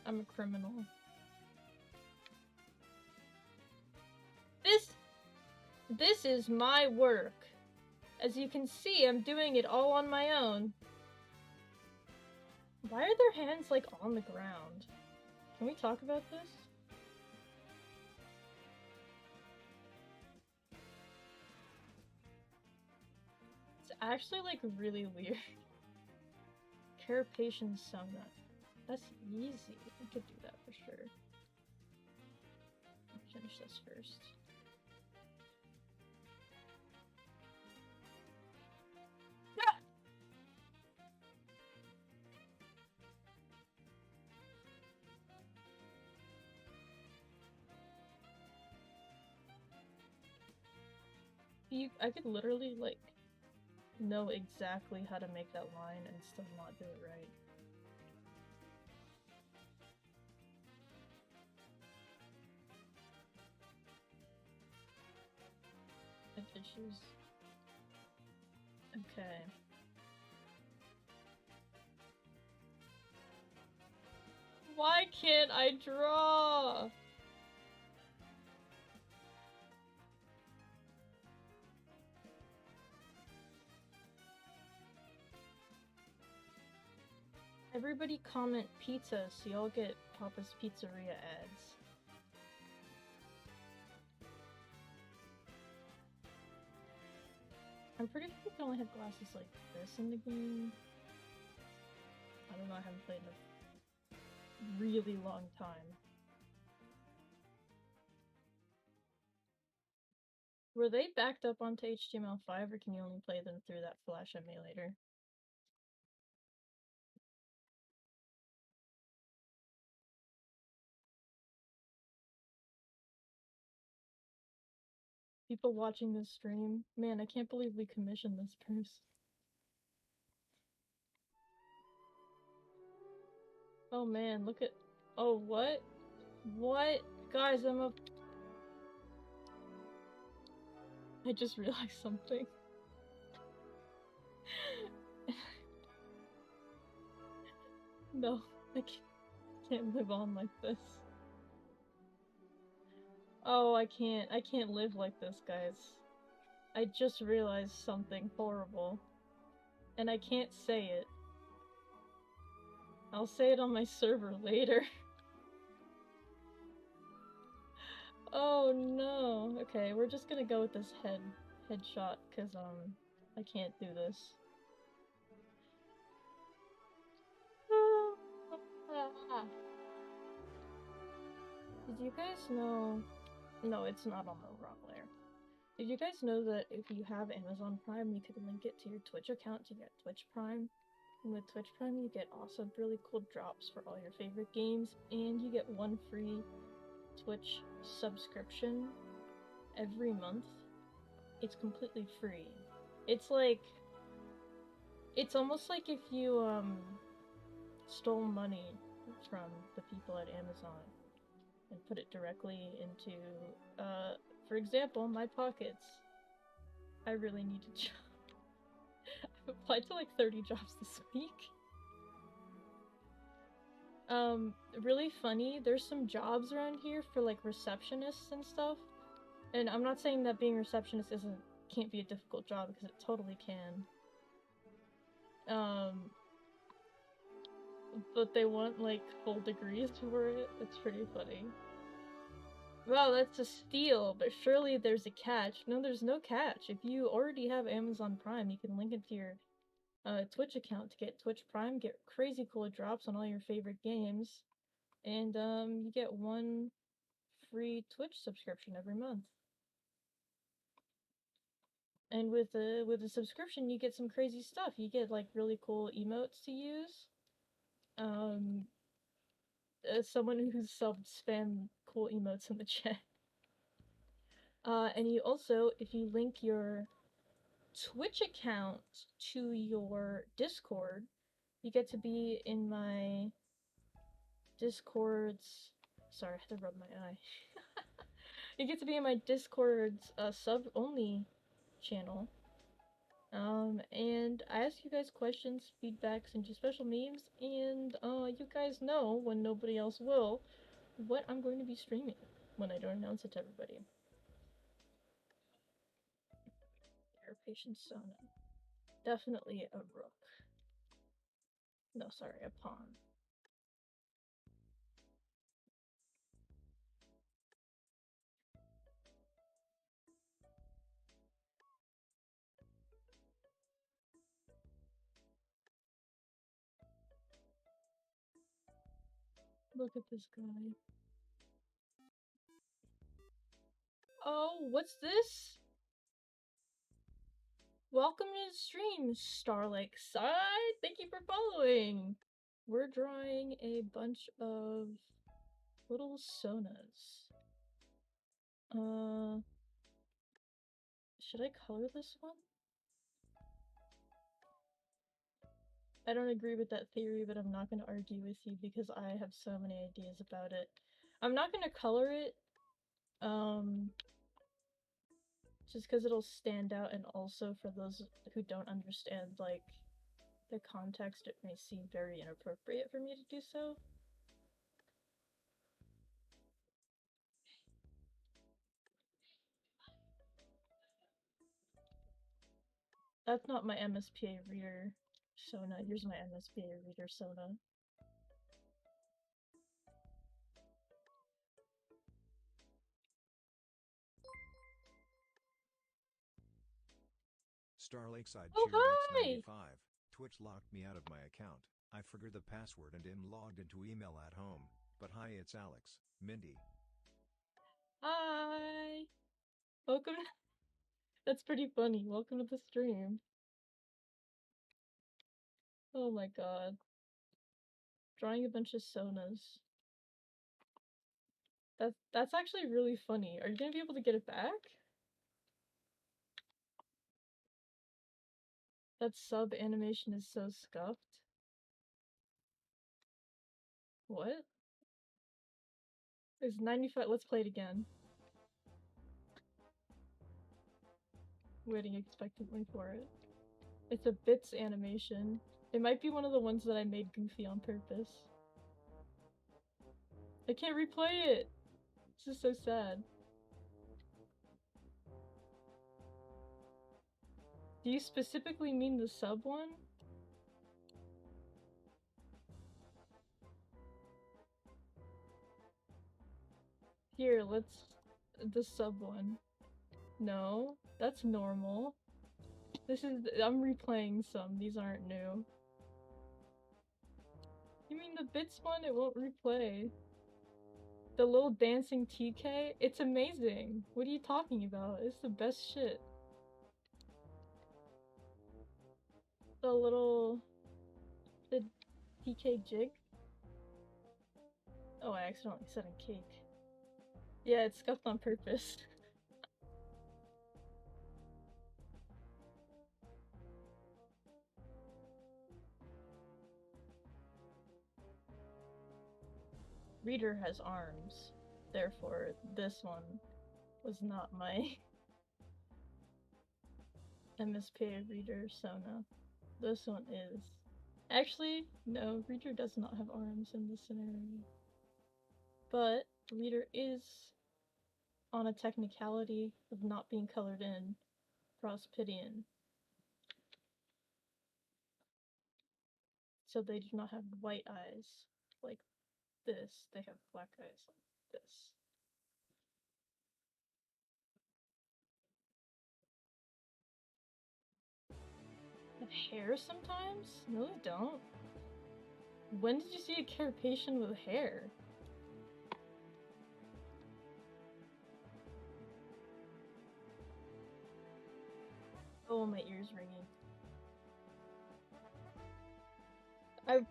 I'm a criminal. This is my work. As you can see, I'm doing it all on my own. Why are their hands, like, on the ground? Can we talk about this? It's actually, like, really weird. Carapacian Sona. That's easy. I could do that for sure. I'll finish this first. I could literally, like, know exactly how to make that line and still not do it right. I have issues. Okay. Why can't I draw? Everybody comment pizza so y'all get Papa's Pizzeria ads. I'm pretty sure you can only have glasses like this in the game. I don't know, I haven't played in a really long time. Were they backed up onto HTML5 or can you only play them through that Flash emulator? People watching this stream, man, I can't believe we commissioned this person. Oh man, look at. Oh, what? What? Guys, I just realized something. No, I can't live on like this. Oh, I can't live like this, guys. I just realized something horrible. And I can't say it. I'll say it on my server later. Oh no. Okay, we're just gonna go with this headshot, cause I can't do this. Did you guys know? No, it's not on the wrong layer. Did you guys know that if you have Amazon Prime, you could link it to your Twitch account to get Twitch Prime? And with Twitch Prime, you get also really cool drops for all your favorite games, and you get one free Twitch subscription every month. It's completely free. It's like, it's almost like if you stole money from the people at Amazon and put it directly into, for example, my pockets. I really need a job. I've applied to like 30 jobs this week. Really funny, there's some jobs around here for like receptionists and stuff. And I'm not saying that being a receptionist can't be a difficult job, because it totally can. But they want like full degrees for it. It's pretty funny. Well, that's a steal, but surely there's a catch. No, there's no catch. If you already have Amazon Prime, you can link it to your Twitch account to get Twitch Prime, get crazy cool drops on all your favorite games, and you get one free Twitch subscription every month. And with a subscription, you get some crazy stuff. You get like really cool emotes to use. As someone who subbed spam cool emotes in the chat. And you also, if you link your Twitch account to your Discord, you get to be in my Discord's. Sorry, I had to rub my eye. You get to be in my Discord's sub-only channel. And I ask you guys questions, feedbacks, and just special memes, and you guys know, when nobody else will, what I'm going to be streaming when I don't announce it to everybody. Air patient Sona. Definitely a rook. No, sorry, a pawn. Look at this guy. Oh, what's this? Welcome to the stream, Starlight Side. Thank you for following. We're drawing a bunch of little Sonas. Should I color this one? I don't agree with that theory, but I'm not going to argue with you because I have so many ideas about it. I'm not going to color it, just because it'll stand out, and also for those who don't understand, like, the context, it may seem very inappropriate for me to do so. That's not my MSPA reader, Sona. Here's my MSPA reader, Sona. Star Lakeside Oh, Cheer hi! X95. Twitch locked me out of my account. I forgot the password and am logged into email at home. But hi, it's Alex, Mindy. Hi! Welcome. That's pretty funny. Welcome to the stream. Oh my god. Drawing a bunch of Sonas. That's actually really funny. Are you gonna be able to get it back? That sub animation is so scuffed. What? It's 95. Let's play it again. Waiting expectantly for it. It's a bits animation. It might be one of the ones that I made goofy on purpose. I can't replay it! This is so sad. Do you specifically mean the sub one? Here, let's... the sub one. No, that's normal. This is... I'm replaying some, these aren't new. You mean the bits one? It won't replay. The little dancing TK? It's amazing! What are you talking about? It's the best shit. The little... the TK jig? Oh, I accidentally said in cake. Yeah, it's scuffed on purpose. Reader has arms. Therefore, this one was not my MSPA reader, Sona. This one is. Actually, no, reader does not have arms in this scenario. But reader is on a technicality of not being colored in Prospidian. So they do not have white eyes like this. They have black eyes like this. Have hair sometimes? No, they don't. When did you see a carapacian with hair? Oh, my ear's ringing.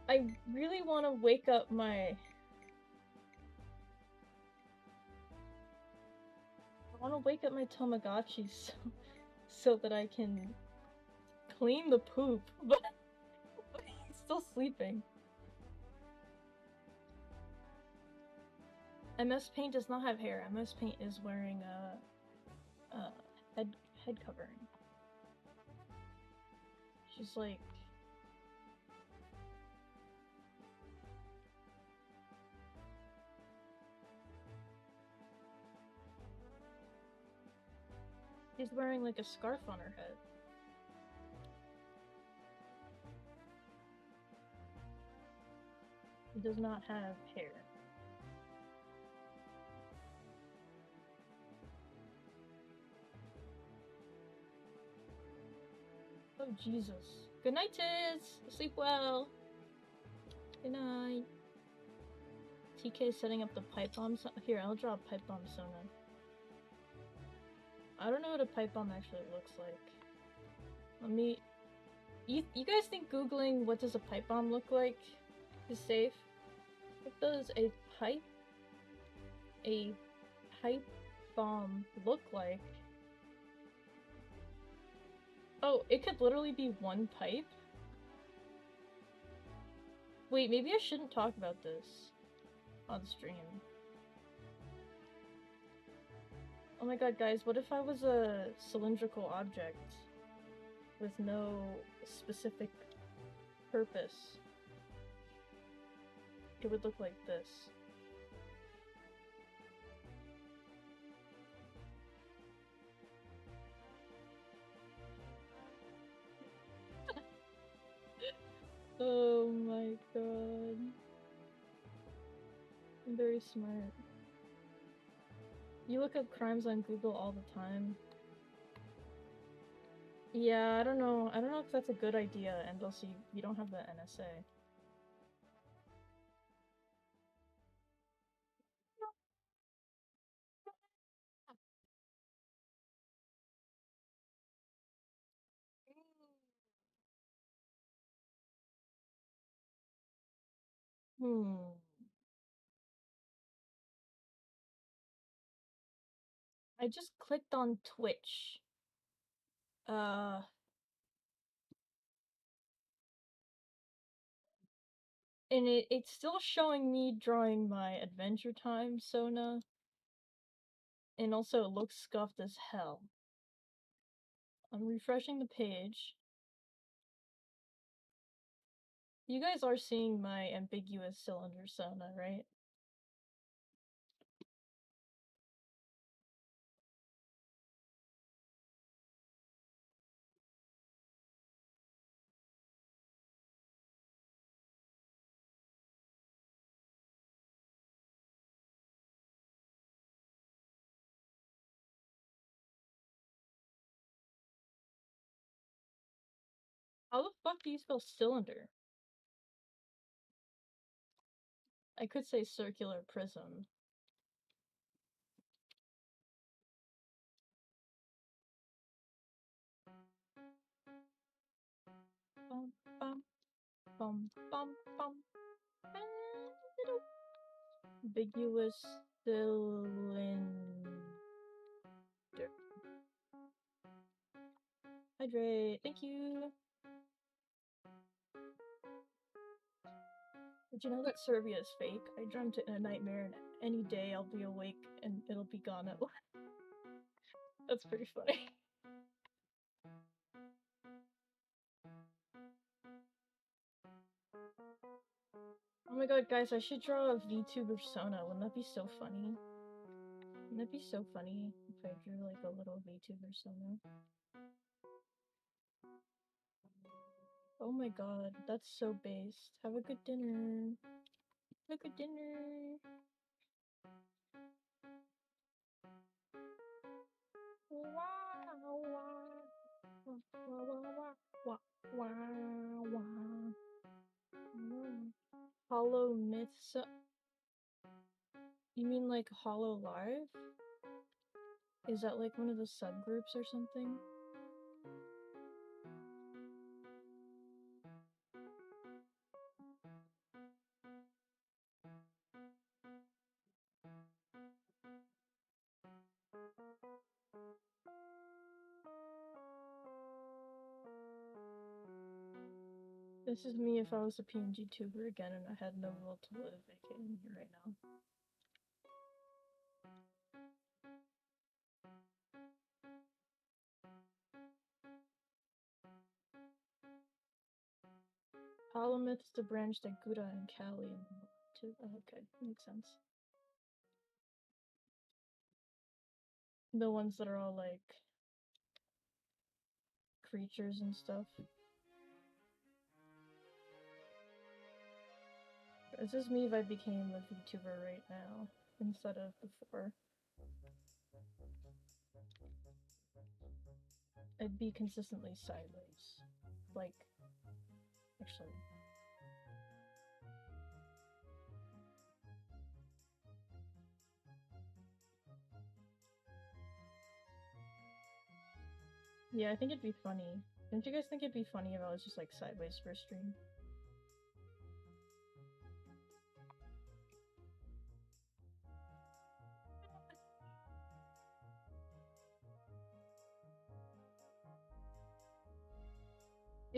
I really want to wake up my... I want to wake up my Tamagotchi so that I can clean the poop, but he's still sleeping. MS Paint does not have hair. MS Paint is wearing a head covering. She's like... she's wearing like a scarf on her head. She does not have hair. Oh, Jesus. Good night, Tiz! Sleep well! Good night. TK setting up the pipe bomb. Here, I'll draw a pipe bomb Sona. I don't know what a pipe bomb actually looks like. Let me... You guys think googling what does a pipe bomb look like is safe? What does a pipe bomb look like? Oh, it could literally be one pipe? Wait, maybe I shouldn't talk about this on stream. Oh my god, guys, what if I was a cylindrical object with no specific purpose? It would look like this. Oh my god. I'm very smart. You look up crimes on Google all the time. Yeah, I don't know. I don't know if that's a good idea, and also you don't have the NSA. Hmm. I just clicked on Twitch. Uh, and it's still showing me drawing my Adventure Time Sona. And also it looks scuffed as hell. I'm refreshing the page. You guys are seeing my ambiguous cylinder Sona, right? How the fuck do you spell cylinder? I could say circular prism. Bum, bum, bum, bum, bum. Ambiguous cylinder. Hydrate. Thank you. Did you know that Serbia is fake? I dreamt it in a nightmare, and any day I'll be awake and it'll be gone at That's pretty funny. Oh my god, guys, I should draw a VTuber Sona. Wouldn't that be so funny? Wouldn't that be so funny if I drew like a little VTuber Sona? Oh my god, that's so based. Have a good dinner. Have a good dinner. Wow, Hollow Myths. You mean like Hollow Live? Is that like one of the subgroups or something? This is me if I was a PNG tuber again and I had no will to live, aka me right now. Holomyth's the branch that Gouda and Kali and too. Oh, okay, makes sense. The ones that are all like creatures and stuff. This is me if I became a VTuber right now instead of before. I'd be consistently sideways. Like, actually. Yeah, I think it'd be funny. Don't you guys think it'd be funny if I was just like sideways for a stream?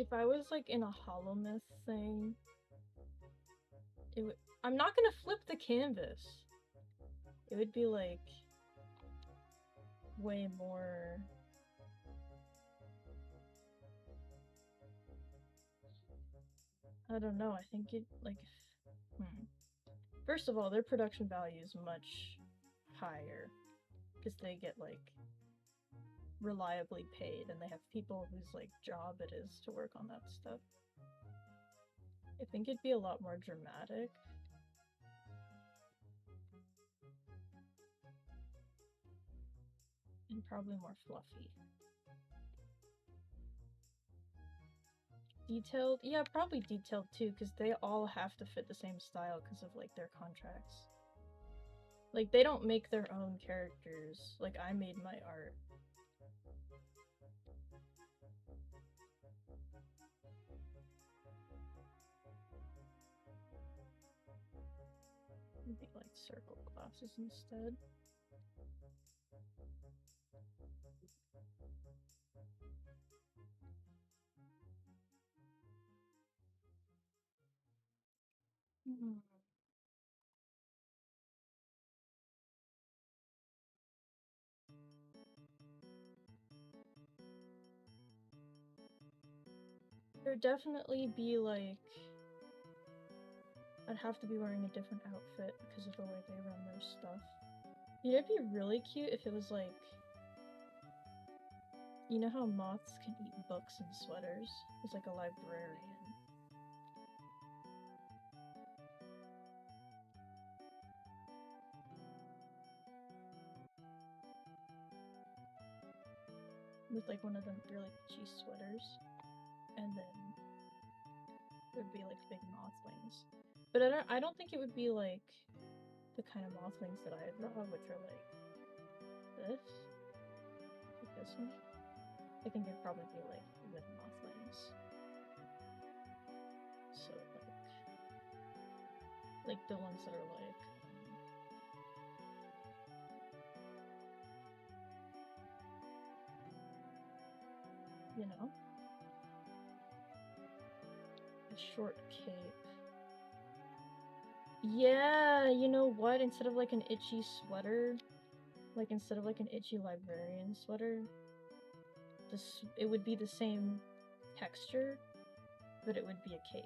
If I was like in a Hollow Myth thing, it would. I'm not gonna flip the canvas. It would be like way more. I don't know. I think it like. First of all, their production value is much higher because they get like reliably paid and they have people whose like job it is to work on that stuff. I think it'd be a lot more dramatic. And probably more fluffy. Detailed? Yeah, probably detailed too, because they all have to fit the same style because of like their contracts. Like they don't make their own characters. Like I made my art. Maybe like circle glasses instead. There'd definitely be like I'd have to be wearing a different outfit because of the way they run their stuff. It'd be really cute if it was like, you know how moths can eat books and sweaters? It's like a librarian. With like one of them really itchy sweaters, and then it would be like big moth wings. But I don't think it would be like the kind of moth wings that I draw, which are like this, like this one. I think it'd probably be like with moth wings. So like the ones that are like. You know? A short cape. Yeah, you know what? Instead of like an itchy sweater, like instead of like an itchy librarian sweater, it would be the same texture, but it would be a cape.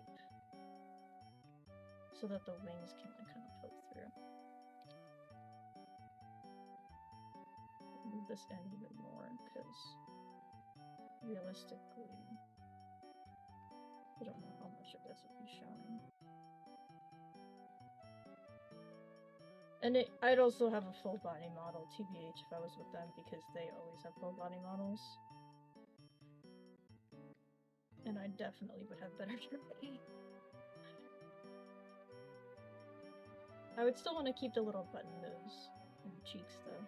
So that the wings can like kind of poke through. Move this in even more, because realistically, I don't know how much of this would be showing. And I'd also have a full body model, TBH, if I was with them, because they always have full body models. And I definitely would have better terrain. I would still want to keep the little button nose and cheeks, though.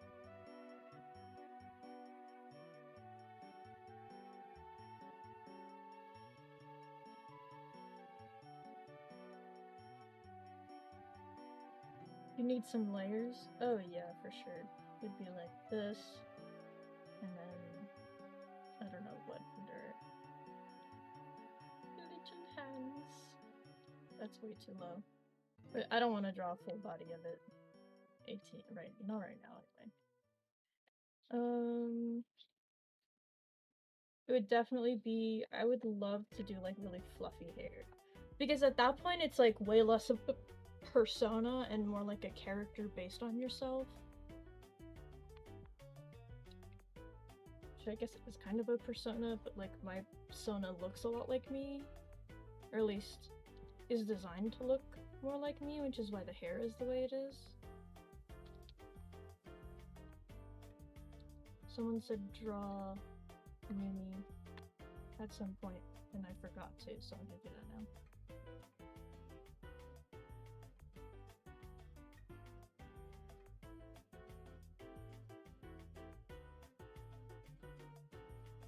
You need some layers? Oh yeah, for sure. It'd be like this, and then I don't know what under it. Little hands. That's way too low. But I don't want to draw a full body of it. 18, right? Not right now, anyway. It would definitely be. I would love to do like really fluffy hair, because at that point it's like way less of a persona and more like a character based on yourself. Which I guess it was kind of a persona, but like my persona looks a lot like me, or at least is designed to look more like me, which is why the hair is the way it is. Someone said draw Mimi at some point, and I forgot to, so I'm gonna do that now.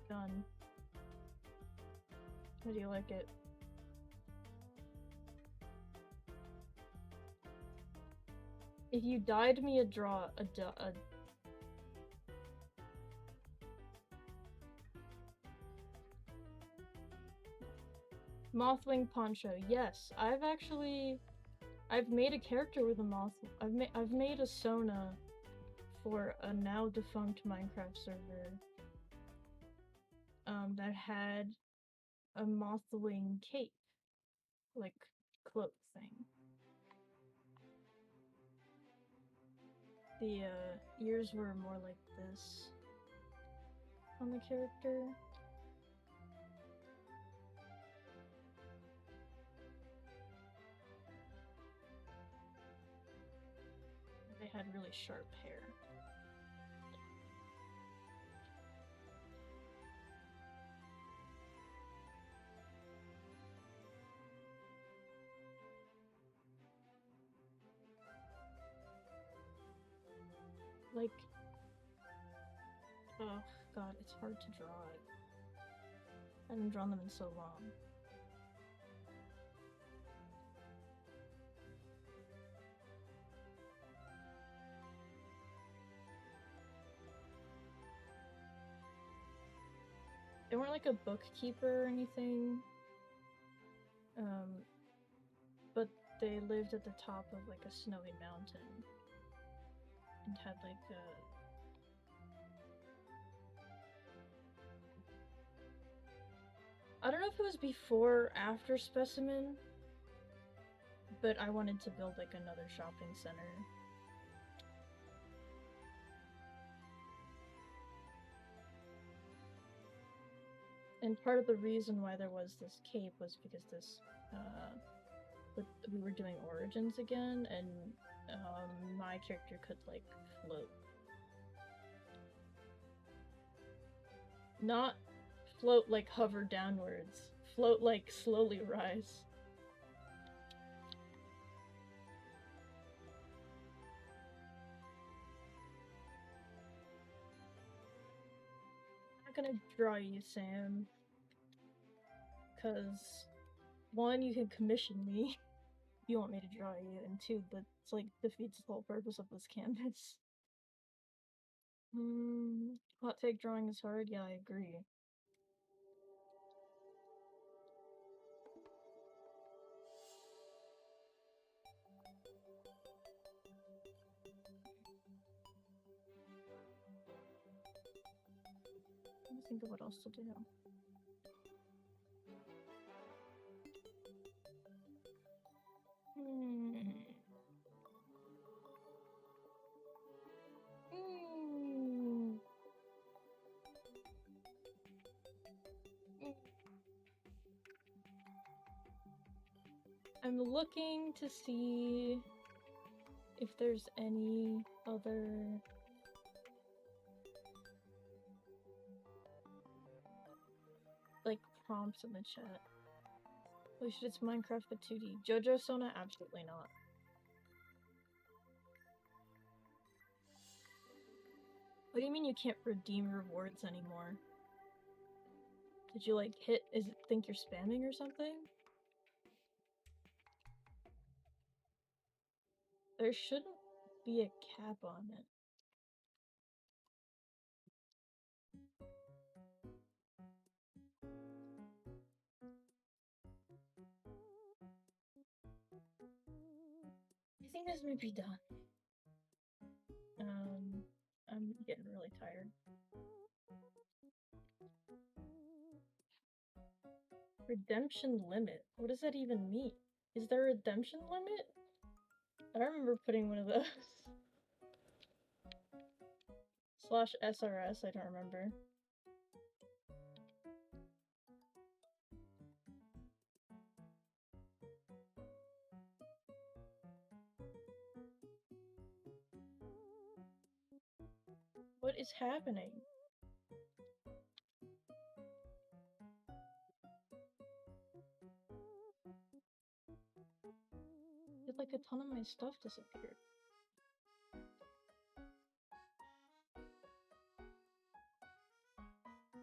Done. How do you like it? If you dyed me a Mothwing poncho. Yes, I've made a character with a moth. I've made a Sona for a now defunct Minecraft server. That had a Mothwing cape, like cloak thing. The ears were more like this on the character. They had really sharp hair. Like, oh god, it's hard to draw it. I haven't drawn them in so long. They weren't like a bookkeeper or anything. But they lived at the top of like a snowy mountain and had like I don't know if it was before or after Specimen, but I wanted to build like another shopping center. And part of the reason why there was this cape was because this, we were doing Origins again, and my character could like float. Not float like hover downwards, float like slowly rise. I'm not gonna draw you, Sam, because one, you can commission me if you want me to draw you, and two, that's like defeats the whole purpose of this canvas. Hot take, drawing is hard. Yeah, I agree. Let me think of what else to do. I'm looking to see if there's any other like prompts in the chat. Holy shit, it's Minecraft but 2D. JoJo Sona? Absolutely not. What do you mean you can't redeem rewards anymore? Did you like think you're spamming or something? There shouldn't be a cap on it. I think this might be done. I'm getting really tired. Redemption limit? What does that even mean? Is there a redemption limit? I don't remember putting one of those. /SRS, I don't remember. What is happening? Did like a ton of my stuff disappeared.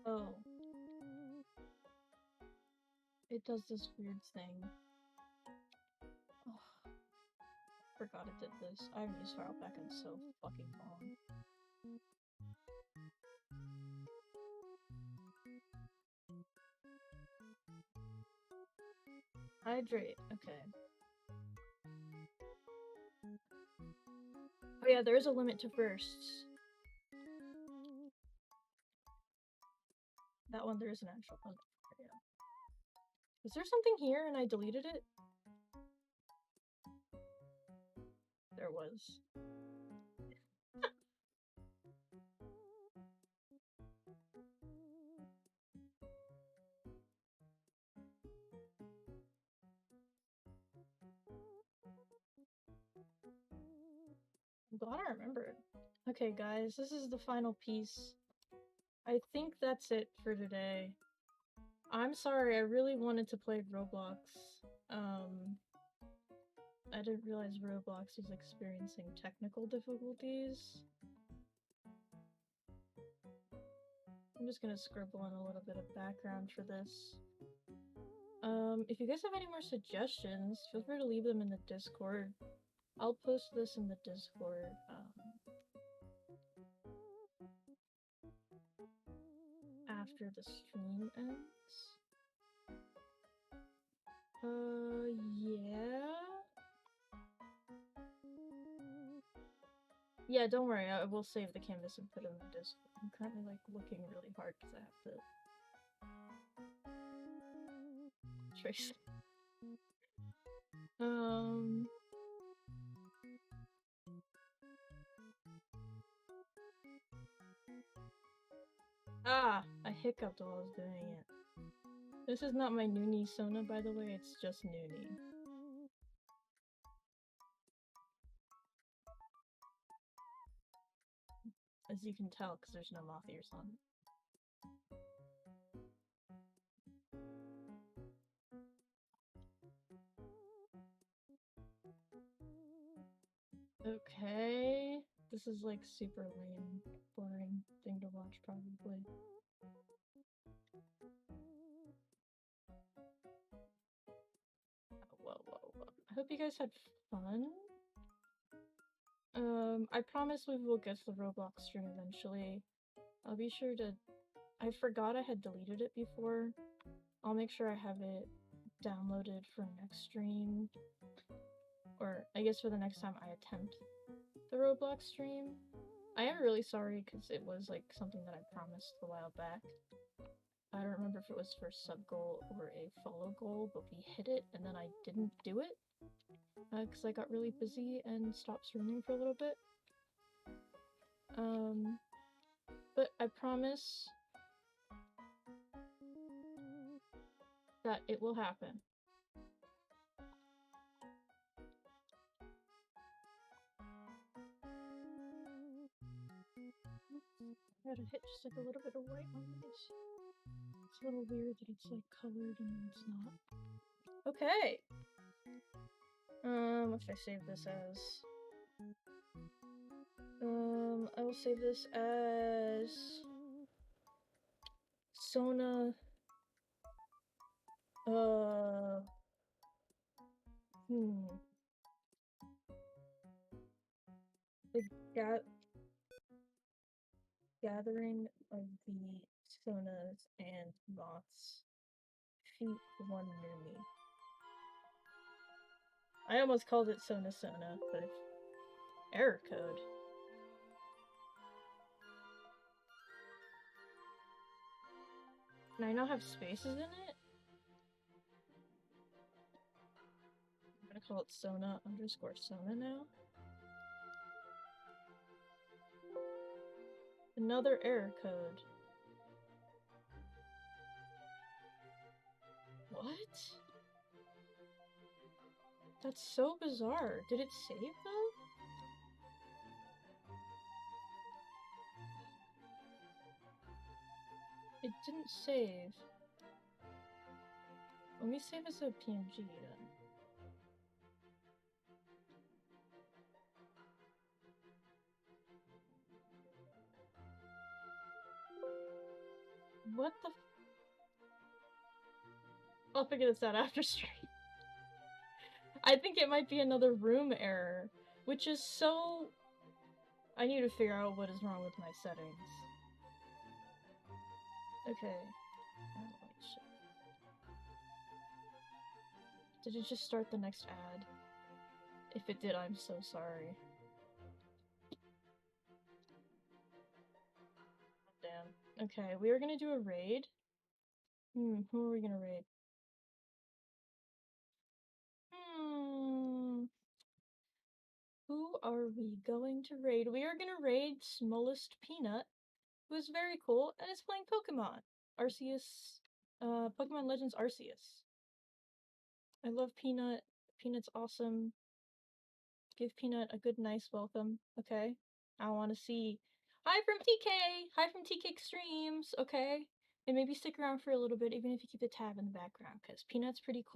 Oh. It does this weird thing. Oh. Forgot it did this. I haven't used Filepack in so fucking long. Hydrate, okay. Oh yeah, there is a limit to bursts. That one there is an actual limit. Yeah. Is there something here and I deleted it? There was. I'm glad I remembered. Okay, guys, this is the final piece. I think that's it for today. I'm sorry, I really wanted to play Roblox. I didn't realize Roblox was experiencing technical difficulties. I'm just gonna scribble in a little bit of background for this. If you guys have any more suggestions, feel free to leave them in the Discord. I'll post this in the Discord. After the stream ends. Yeah? Yeah, don't worry, I will save the canvas and put it in the Discord. I'm currently, like, looking really hard because I have to trace. Ah! I hiccuped while I was doing it. This is not my Noonie Sona, by the way, it's just Noonie. As you can tell, because there's no moth ears on it. Okay. This is like super lame, boring thing to watch, probably. Whoa. I hope you guys had fun. I promise we will get to the Roblox stream eventually. I'll be sure to... I forgot I had deleted it before. I'll make sure I have it downloaded for next stream. Or, I guess for the next time I attempt the Roblox stream. I am really sorry because it was like something that I promised a while back. I don't remember if it was for sub goal or a follow goal, but we hit it and then I didn't do it because I got really busy and stopped streaming for a little bit. But I promise that it will happen. I gotta hit just like a little bit of white on this. It's a little weird that it's like colored and then it's not. Okay. What should I save this as? I will save this as Sona. The gathering of the Sonas and Moths. Feet 1 near me. I almost called it Sona, but error code. Can I not have spaces in it? I'm gonna call it Sona_Sona now. Another error code. What? That's so bizarre. Did it save though? It didn't save. Let me save as a PNG then. What the I'll figure this out after stream. I think it might be another room error, which is so... I need to figure out what is wrong with my settings. Okay. Did it just start the next ad? If it did, I'm so sorry. Damn. Okay, we are gonna do a raid. Who are we gonna raid? Who are we going to raid? We are gonna raid Smallest Peanut, who is very cool and is playing Pokemon. Arceus, Pokemon Legends Arceus. I love Peanut. Peanut's awesome. Give Peanut a good, nice welcome, okay? I want to see. Hi from TK! Hi from TK Extremes, okay? And maybe stick around for a little bit, even if you keep the tab in the background, because Peanut's pretty cool.